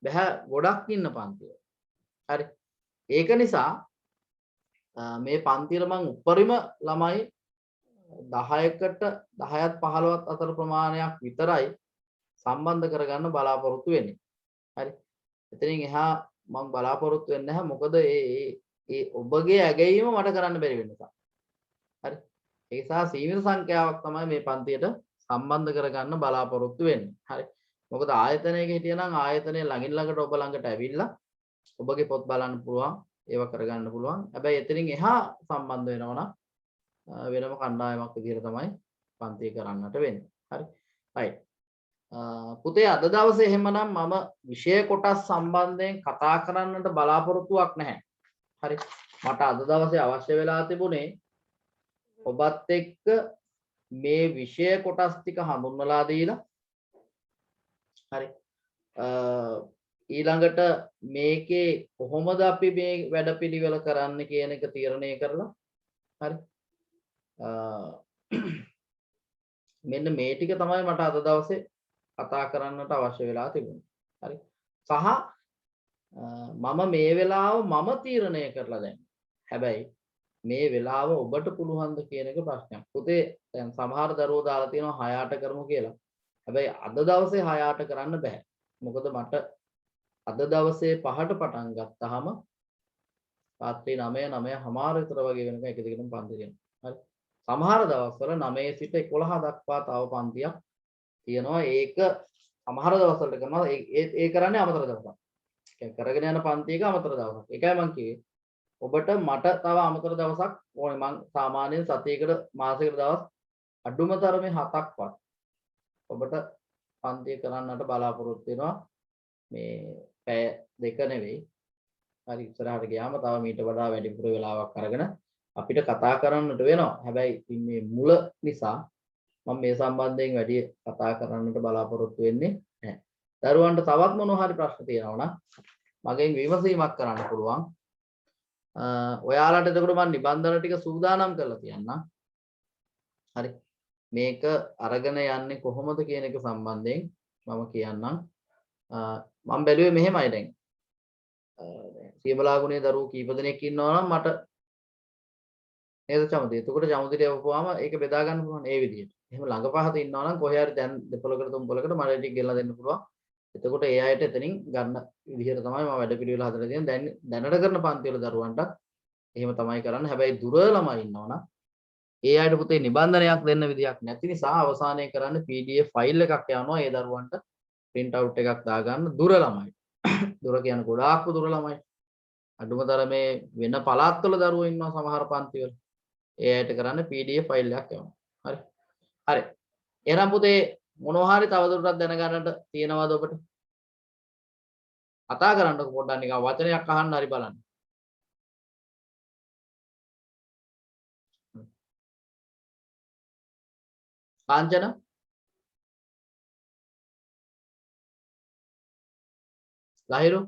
බෑ ගොඩක් ඉන්න පන්ති වල. හරි. ඒක නිසා මේ පන්තිවල මම උපරිම ළමයි 10කට 10ත් 15ත් අතර ප්‍රමාණයක් විතරයි සම්බන්ධ කරගන්න බලාපොරොත්තු වෙන්නේ. හරි. එතනින් එහා මම බලාපොරොත්තු වෙන්නේ නැහැ. මොකද ඒ ඔබගේ ඇගයීම මට කරන්න බැරි වෙන නිසා. හරි. ඒ නිසා සීමිත සංඛ්‍යාවක් තමයි මේ පන්තියට සම්බන්ධ කරගන්න බලාපොරොත්තු වෙන්නේ. හරි. මොකද ආයතනයක හිටියනම් ආයතනයේ ළඟින් ළඟට ඔබ ළඟට ඇවිල්ලා ඔබගේ පොත් බලන්න පුළුවන්, ඒවා කරගන්න පුළුවන්. හැබැයි එතනින් එහා සම්බන්ධ වෙනවා නම් වෙනම කණ්ඩායමක් විදිහට තමයි පන්තිය කරන්නට වෙන්නේ. හරි. right. පුතේ අද දවසේ එහෙමනම් මම විෂය කොටස් සම්බන්ධයෙන් කතා කරන්නට බලාපොරොත්තුවක් නැහැ. හරි. මට අද දවසේ අවශ්‍ය වෙලා තිබුණේ ඔබත් එක්ක මේ විෂය කොටස් ටික හඳුන්වලා දීලා හරි. ඊළඟට මේකේ කොහොමද අපි මේ වැඩපිළිවෙල කරන්න කියන එක තීරණය කරලා හරි. මෙන්න මේ ටික තමයි මට අද දවසේ කතා කරන්නට අවශ්‍ය වෙලා තිබුණේ. හරි. සහ මම මේ වෙලාව මම තීරණය කරලා දැන්. හැබැයි මේ වෙලාව ඔබට පුළුවන්ද කියන එක ප්‍රශ්නයක්. පුතේ දැන් සමහර දරුවෝ දාලා තියෙනවා 6-8 කරමු කියලා. හැබැයි අද දවසේ 6-8 කරන්න බෑ. මොකද මට අද දවසේ 5ට පටන් ගත්තාම රාත්‍රී 9:00-9:00 විතර වගේ වෙනකන් එක දිගටම පන්ති දෙනවා. හරි. සමහර දවස්වල 9 සිට 11 දක්වා තව පන්තියක් තියෙනවා. ඒක සමහර දවස්වලට කරනවා ඒ කරන්නේ අමතර දවසක්. ඒ කරගෙන යන පන්තියක අමතර දවසක්. ඒකයි මම කිව්වේ ඔබට මට තව අමතර දවසක් ඕනේ. මං සාමාන්‍යයෙන් සතියකට මාසයකට දවස් අඩුම තරමේ 7ක්වත් ඔබට පන්තිය කරන්නට බලාපොරොත්තු වෙනවා. මේ පැය දෙක නෙවෙයි. හරි ඉස්සරහට ගියාම තව මීට වඩා වැඩිපුර වෙලාවක් අරගෙන අපිට කතා කරන්නට වෙනවා. හැබැයි ඉතින් මේ මුල නිසා මම මේ සම්බන්ධයෙන් වැඩි කතා කරන්නට බලාපොරොත්තු වෙන්නේ නැහැ. දරුවන්ට තවත් මොනවා හරි ප්‍රශ්න තියෙනවා නම් මගෙන් විමසීමක් කරන්න පුළුවන්. ඔයාලට එතකොට මම නිබන්ධන ටික සූදානම් කරලා තියන්නම්. හරි. මේක අරගෙන යන්නේ කොහොමද කියන එක සම්බන්ධයෙන් මම කියන්නම්. මම බැලුවේ මෙහෙමයි දැන්. සියබලාගුණේ දරුවෝ කීප දෙනෙක් ඉන්නවා නම් මට නේද චමුදේ. එතකොට චමුදේට යවපුවාම ඒක බෙදා ගන්න පුළුවන් ඒ විදිහට. එහෙම ළඟ පහත ඉන්නවා නම් කොහේ හරි දැන් දෙපොලකට තුන්පොලකට මට ටික ගෙල්ලා දෙන්න පුළුවන්. එතකොට ඒ අයට එතනින් ගන්න විදිහට තමයි මම වැඩ පිළිවෙල හදලා තියෙන්නේ. දැනට කරන පන්ති වල දරුවන්ට එහෙම තමයි කරන්නේ. හැබැයි දුර ළමයි ඉන්නවා නම් ඒ අයට පුතේ නිබන්ධනයක් දෙන්න විදියක් නැති නිසා අවසානයේ කරන්නේ PDF ෆයිල් එකක් යවනවා ඒ දරුවන්ට print out එකක් දාගන්න දුර ළමයි. දුර කියන්නේ ගොඩාක් දුර ළමයි. අඩුම තරමේ වෙන පළාත්වල දරුවෝ ඉන්නවා සමහර පන්ති වල. ඒ අයට කරන්නේ PDF ෆයිල් එකක් යවනවා. හරි. හරි. එහෙනම් පුතේ මොනවා හරි තවදුරටත් දැනගන්නට තියෙනවද ඔබට? කතා කරන්නකො පොඩ්ඩක් නිකන් වචනයක් අහන්න හරි බලන්න. කාංචන ලහිරු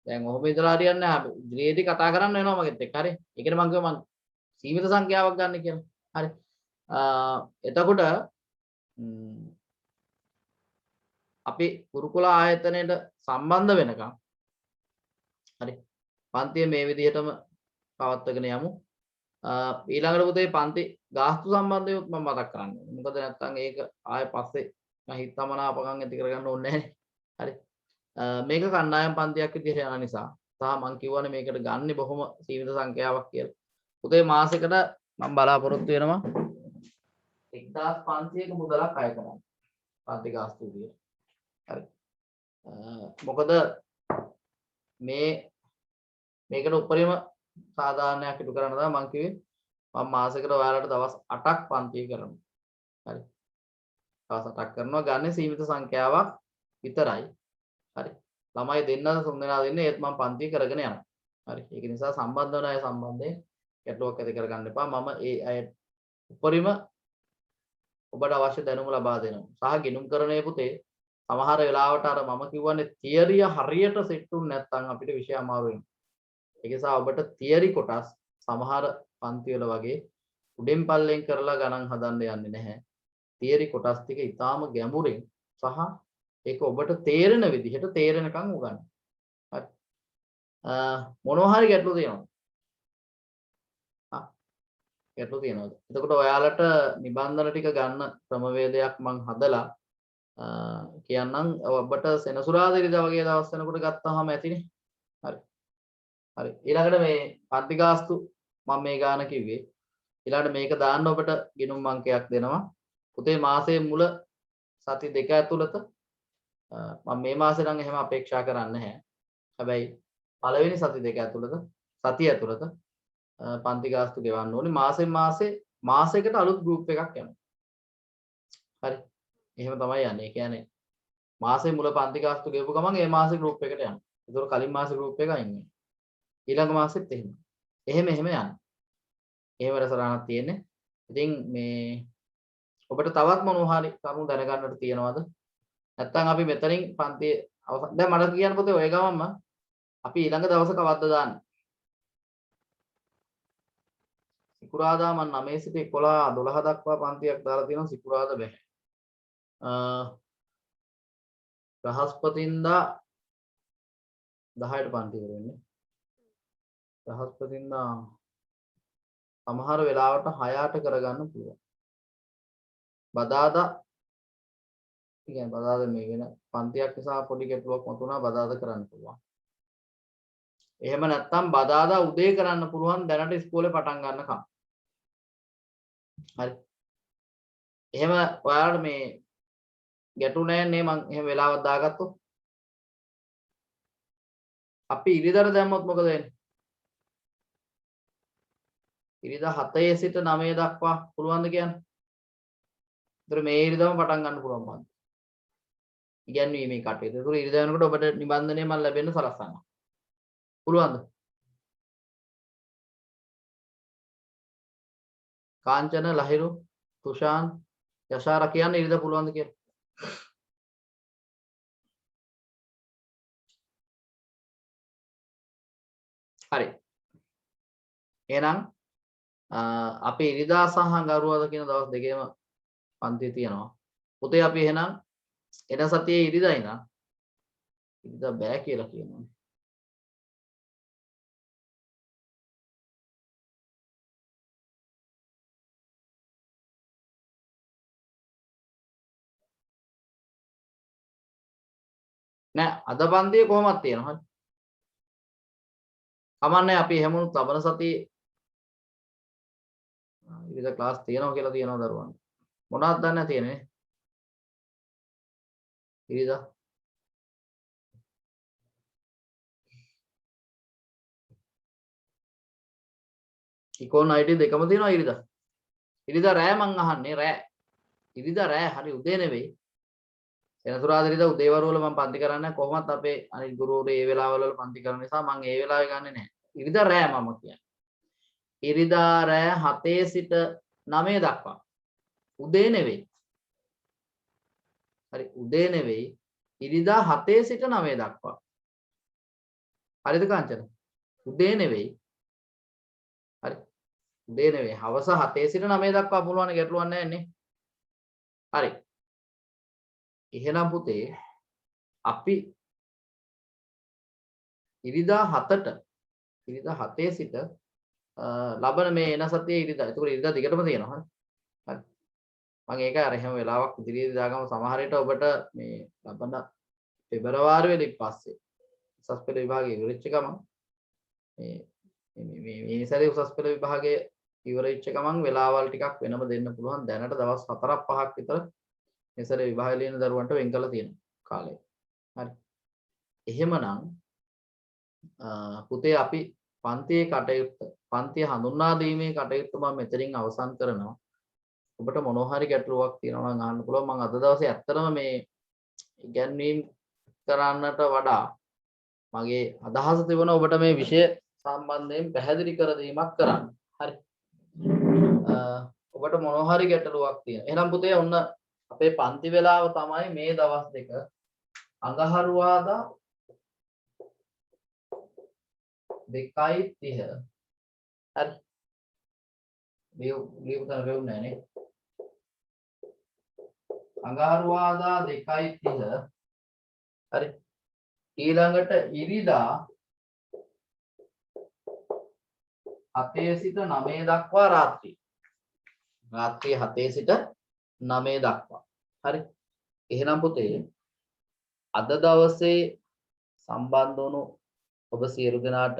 දැන් ඔහොම ඉඳලා හරියන්නේ නැහැ. ඉදිරියේදී කතා කරන්න වෙනවා මගෙත් එක්ක. හරි. ඒකනේ මම කිව්වා මම සීමිත සංඛ්‍යාවක් ගන්න කියලා. හරි. එතකොට අපි ගුරුකුල ආයතනයට සම්බන්ධ වෙනකම් හරි. පන්තිය මේ විදිහටම පවත්වාගෙන යමු. ඊළඟට පුතේ පන්ති ගාස්තු සම්බන්ධව මම මතක් කරන්නේ. මොකද නැත්තම් ඒක ආයෙ පස්සේ මම හිතමනාපකම් ඇති කරගන්න ඕනේ නැහැ. හරි. මේක කණ්ඩායම් පන්තියක් විදිහට යන නිසා සහ මම කියවනේ මේකට ගන්න බොහොම සීමිත සංඛ්‍යාවක් කියලා. පුතේ මාසෙකට මම බලාපොරොත්තු වෙනවා 1500ක මුදලක් අය කරන්න. පන්ති ගාස්තු විදිහට. හරි. මොකද මේකට උපරිම සාධාරණයක් ඉටු කරන්න තමයි මම කිව්වේ මම මාසෙකට ඔයාලට දවස් 8ක් පන්ති කරනවා. හරි. දවස් 8ක් කරනවා ගන්න සීමිත සංඛ්‍යාවක් විතරයි. හරි. ළමයි දෙන්නද තුන් දෙනා දෙන්නේ ඒත් මම පන්ති කරගෙන යනවා. හරි. ඒක නිසා සම්බන්ධ වන අය සම්බන්ධයෙන් ගැටලුවක් ඇති කරගන්න එපා. මම ඒ අය උපරිම ඔබට අවශ්‍ය දැනුම ලබා දෙනවා. සහ ගිණුම් කරණයේ පුතේ සමහර වෙලාවට අර මම කියවනේ තියරිය හරියට සෙට් වුනේ නැත්නම් අපිට විෂය අමාරු වෙනවා. ඒක නිසා ඔබට තියරි කොටස් සමහර පන්ති වල වගේ උඩෙන් පල්ලෙන් කරලා ගණන් හදන්න යන්නේ නැහැ. තියරි කොටස් ටික ඊටාම ගැඹුරින් සහ ඒක ඔබට තේරෙන විදිහට තේරෙනකන් උගන්වන්න. හරි. මොනවා හරි ගැටලු තියෙනවද? ගැටලු තියෙනවද? එතකොට ඔයාලට නිබන්ධන ටික ගන්න ක්‍රමවේදයක් මම හදලා කියන්නම්. ඔබට සෙනසුරාදා ඉරිදා වගේ දවස් වෙනකොට ගත්තාම ඇතිනේ. හරි. හරි. ඊළඟට මේ පන්ති ගාස්තු මම මේ ගාන කිව්වේ. ඊළඟට මේක දාන්න ඔබට ගිණුම් අංකයක් දෙනවා. පුතේ මාසයේ මුල සති දෙක ඇතුළත මම මේ මාසේ නම් එහෙම අපේක්ෂා කරන්නේ නැහැ. හැබැයි පළවෙනි සති දෙක ඇතුළත සතිය ඇතුළත පන්ති ගාස්තු ගෙවන්න ඕනේ. මාසෙන් මාසයකට අලුත් ගෲප් එකක් යනවා. හරි. එහෙම තමයි යන්නේ. ඒ කියන්නේ මාසේ මුල පන්ති ගාස්තු ගෙවපු ගමන් ඒ මාසේ ගෲප් එකට යනවා. ඒතකොට කලින් මාසේ ගෲප් එක අයින් වෙනවා. ඊළඟ මාසෙත් එහෙම. එහෙම යනවා. එහෙම රසරණක් තියෙන්නේ. ඉතින් මේ ඔබට තවත් මොනවා හරි කරුණු දැනගන්නට තියෙනවද? නැත්තම් අපි මෙතනින් පන්තියේ අවසන් දැන් මට කියන්න පුතේ ඔය ගමන්ම අපි ඊළඟ දවසේ කවද්ද දාන්නේ? සිකුරාදා මම 9 සිට 11 12 දක්වා පන්තියක් දාලා තියෙනවා සිකුරාදා බෑ. බ්‍රහස්පතින්දා 10ට පන්ති කරන්නේ. බ්‍රහස්පතින්දා සමහර වෙලාවට 6ට කරගන්න පුළුවන්. බදාදා කියන්නේ බදාදා මේ වෙන පන්තියක් නිසා පොඩි ගැටලුවක් මතුණා බදාදා කරන්න පුළුවන්. එහෙම නැත්නම් බදාදා උදේ කරන්න පුළුවන් දැනට ඉස්කෝලේ පටන් ගන්නකම්. හරි. එහෙම ඔයාලට මේ ගැටු නැහැ නේ මං එහෙම වෙලාවක් දාගත්තොත්. අපි ඉරිදාට දැම්මොත් මොකද වෙන්නේ? ඉරිදා 7 සිට 9 දක්වා පුළුවන්ද කියන්නේ? ඒතර මේ ඉරිදාම පටන් ගන්න පුළුවන් මන්ද? ඉගැන්වීමේ කටයුතු. ඒතර ඉරිදා වෙනකොට ඔබට නිබන්ධනය මම ලැබෙන්න සලස්වන්න. පුළුවන්ද? කාංචන, ලහිරු, තුෂාන්, යශාරා කියන්නේ ඉරිදා පුළුවන්ද කියලා? හරි. එහෙනම් අපි ඉරිදා සහ ගරුවාද කියන දවස් දෙකේම පන්තිය තියෙනවා. පුතේ අපි එහෙනම් එන සතියේ ඉරිදා ඉඳන් ඉරිදා බෑ කියලා කියනවා. නෑ අද පන්තිය කොහොමද තියෙනවා. හරි. කමන්නේ අපි හැමෝම තබන සතියේ ඉරිදා ක්ලාස් තියෙනවා කියලා තියෙනවා දරුවන්. මොනවද දන්නේ තියෙන්නේ? ඉරිදා ඉකෝන් IT දෙකම තියෙනවා ඉරිදා. ඉරිදා රෑ මං අහන්නේ රෑ. ඉරිදා රෑ හරි උදේ නෙවෙයි. සෙනසුරාදා ඉරිදා උදේවරු වල මම පන්ති කරන්නේ කොහොමත් අපේ අනිත් ගුරුවරු ඒ වෙලාවවල පන්ති කරන නිසා මම ඒ වෙලාවේ ගන්නෙ නැහැ. ඉරිදා රෑ මම කියන්නේ. ඉරිදා රෑ 7 සිට 9 දක්වා. උදේ නෙවෙයි. හරි උදේ නෙවෙයි. ඉරිදා 7 සිට 9 දක්වා. හරිද කාංචන? උදේ නෙවෙයි. හරි. උදේ නෙවෙයි. හවස 7 සිට 9 දක්වා පුළුවන් ගැටලුවක් නැහැ නේ. හරි. එහෙනම් පුතේ අපි ඉරිදා 7ට ඉරිදා 7 සිට ලබන මේ එන සතියේ ඉරිදා. ඒක ඉරිදා දිගටම තියෙනවා. හරි. මම ඒක අර හැම වෙලාවක් ඉදිරියේ දාගම සමහර විට ඔබට මේ ලබන පෙබරවාරි වෙලෙ පස්සේ උසස් පෙළ විභාගය ඉවරෙච්ච ගමන් මේ සැරේ උසස් පෙළ විභාගය ඉවරෙච්ච ගමන් වෙලාවල් ටිකක් වෙනම දෙන්න පුළුවන්. දැනට දවස් 4ක් 5ක් විතර මේ සැරේ විභාගය ලියන දරුවන්ට වෙන් කරලා තියෙනවා කාලය. හරි. එහෙමනම් පුතේ අපි පන්තියේ කටයුත්ත පන්තිය හඳුන්වා දීමේ කටයුත්ත මම මෙතනින් අවසන් කරනවා. ඔබට මොනවා හරි ගැටලුවක් තියෙනවා නම් අහන්න පුළුවන්. මම අද දවසේ ඇත්තටම මේ ඉගැන්වීම් කරන්නට වඩා මගේ අදහස තිබුණා ඔබට මේ විෂය සම්බන්ධයෙන් පැහැදිලි කර දීමක් කරන්න. හරි. ඔබට මොනවා හරි ගැටලුවක් තියෙනවා. එහෙනම් පුතේ ඔන්න අපේ පන්ති වේලාව තමයි මේ දවස් දෙක අඟහරුවාදා 2:30. හරි. ලියු තන වෙන්නේ නැහැ නේ. අඟහරුවාදා 2:30. හරි. ඊළඟට ඉරිදා 7 සිට 9 දක්වා රාත්‍රී. රාත්‍රී 7 සිට 9 දක්වා. හරි. එහෙනම් පුතේ අද දවසේ සම්බන්ධ වුණු ඔබ සියලු දෙනාට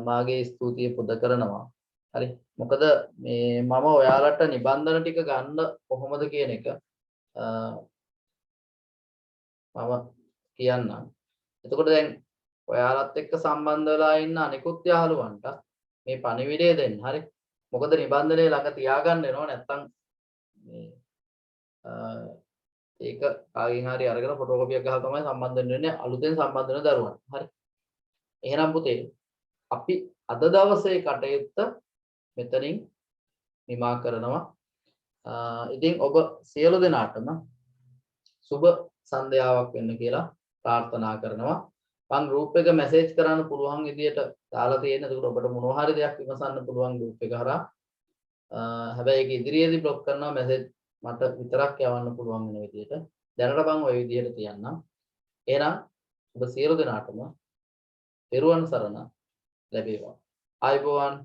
මාගේ ස්තුතිය පුද කරනවා. හරි. මොකද මේ මම ඔයාලට නිබන්ධන ටික ගන්න කොහොමද කියන එක මම කියන්නම්. එතකොට දැන් ඔයාලත් එක්ක සම්බන්ධ වෙලා ඉන්න අනිකුත් යාළුවන්ට මේ පණිවිඩය දෙන්න. හරි. මොකද නිබන්ධනයේ ළඟ තියාගන්න වෙනවා නැත්තම් මේ ඒක කාගෙන් හරි අරගෙන ෆොටෝකෝපියක් ගහලා තමයි සම්බන්ධ වෙන්නේ අලුතෙන් සම්බන්ධ වෙන දරුවන්. හරි. එහෙනම් පුතේ අපි අද දවසේ කටයුත්ත මෙතනින් නිමා කරනවා. ඉතින් ඔබ සියලු දෙනාටම සුබ සන්ධ්‍යාවක් වෙන්න කියලා ප්‍රාර්ථනා කරනවා. මම ගෲප් එක මැසේජ් කරන්න පුළුවන් විදියට දාලා තියෙන. එතකොට ඔබට මොනවා හරි දෙයක් විමසන්න පුළුවන් ගෲප් එක හරහා. හැබැයි ඒක ඉදිරියේදී බ්ලොක් කරනවා මැසේජ් මට විතරක් යවන්න පුළුවන් වෙන විදියට. දැනට මම ওই විදියට තියන්නම්. එහෙනම් ඔබ සියලු දෙනාටම පෙරවන් සරණ ලැබේවා. ආයුබෝවන්.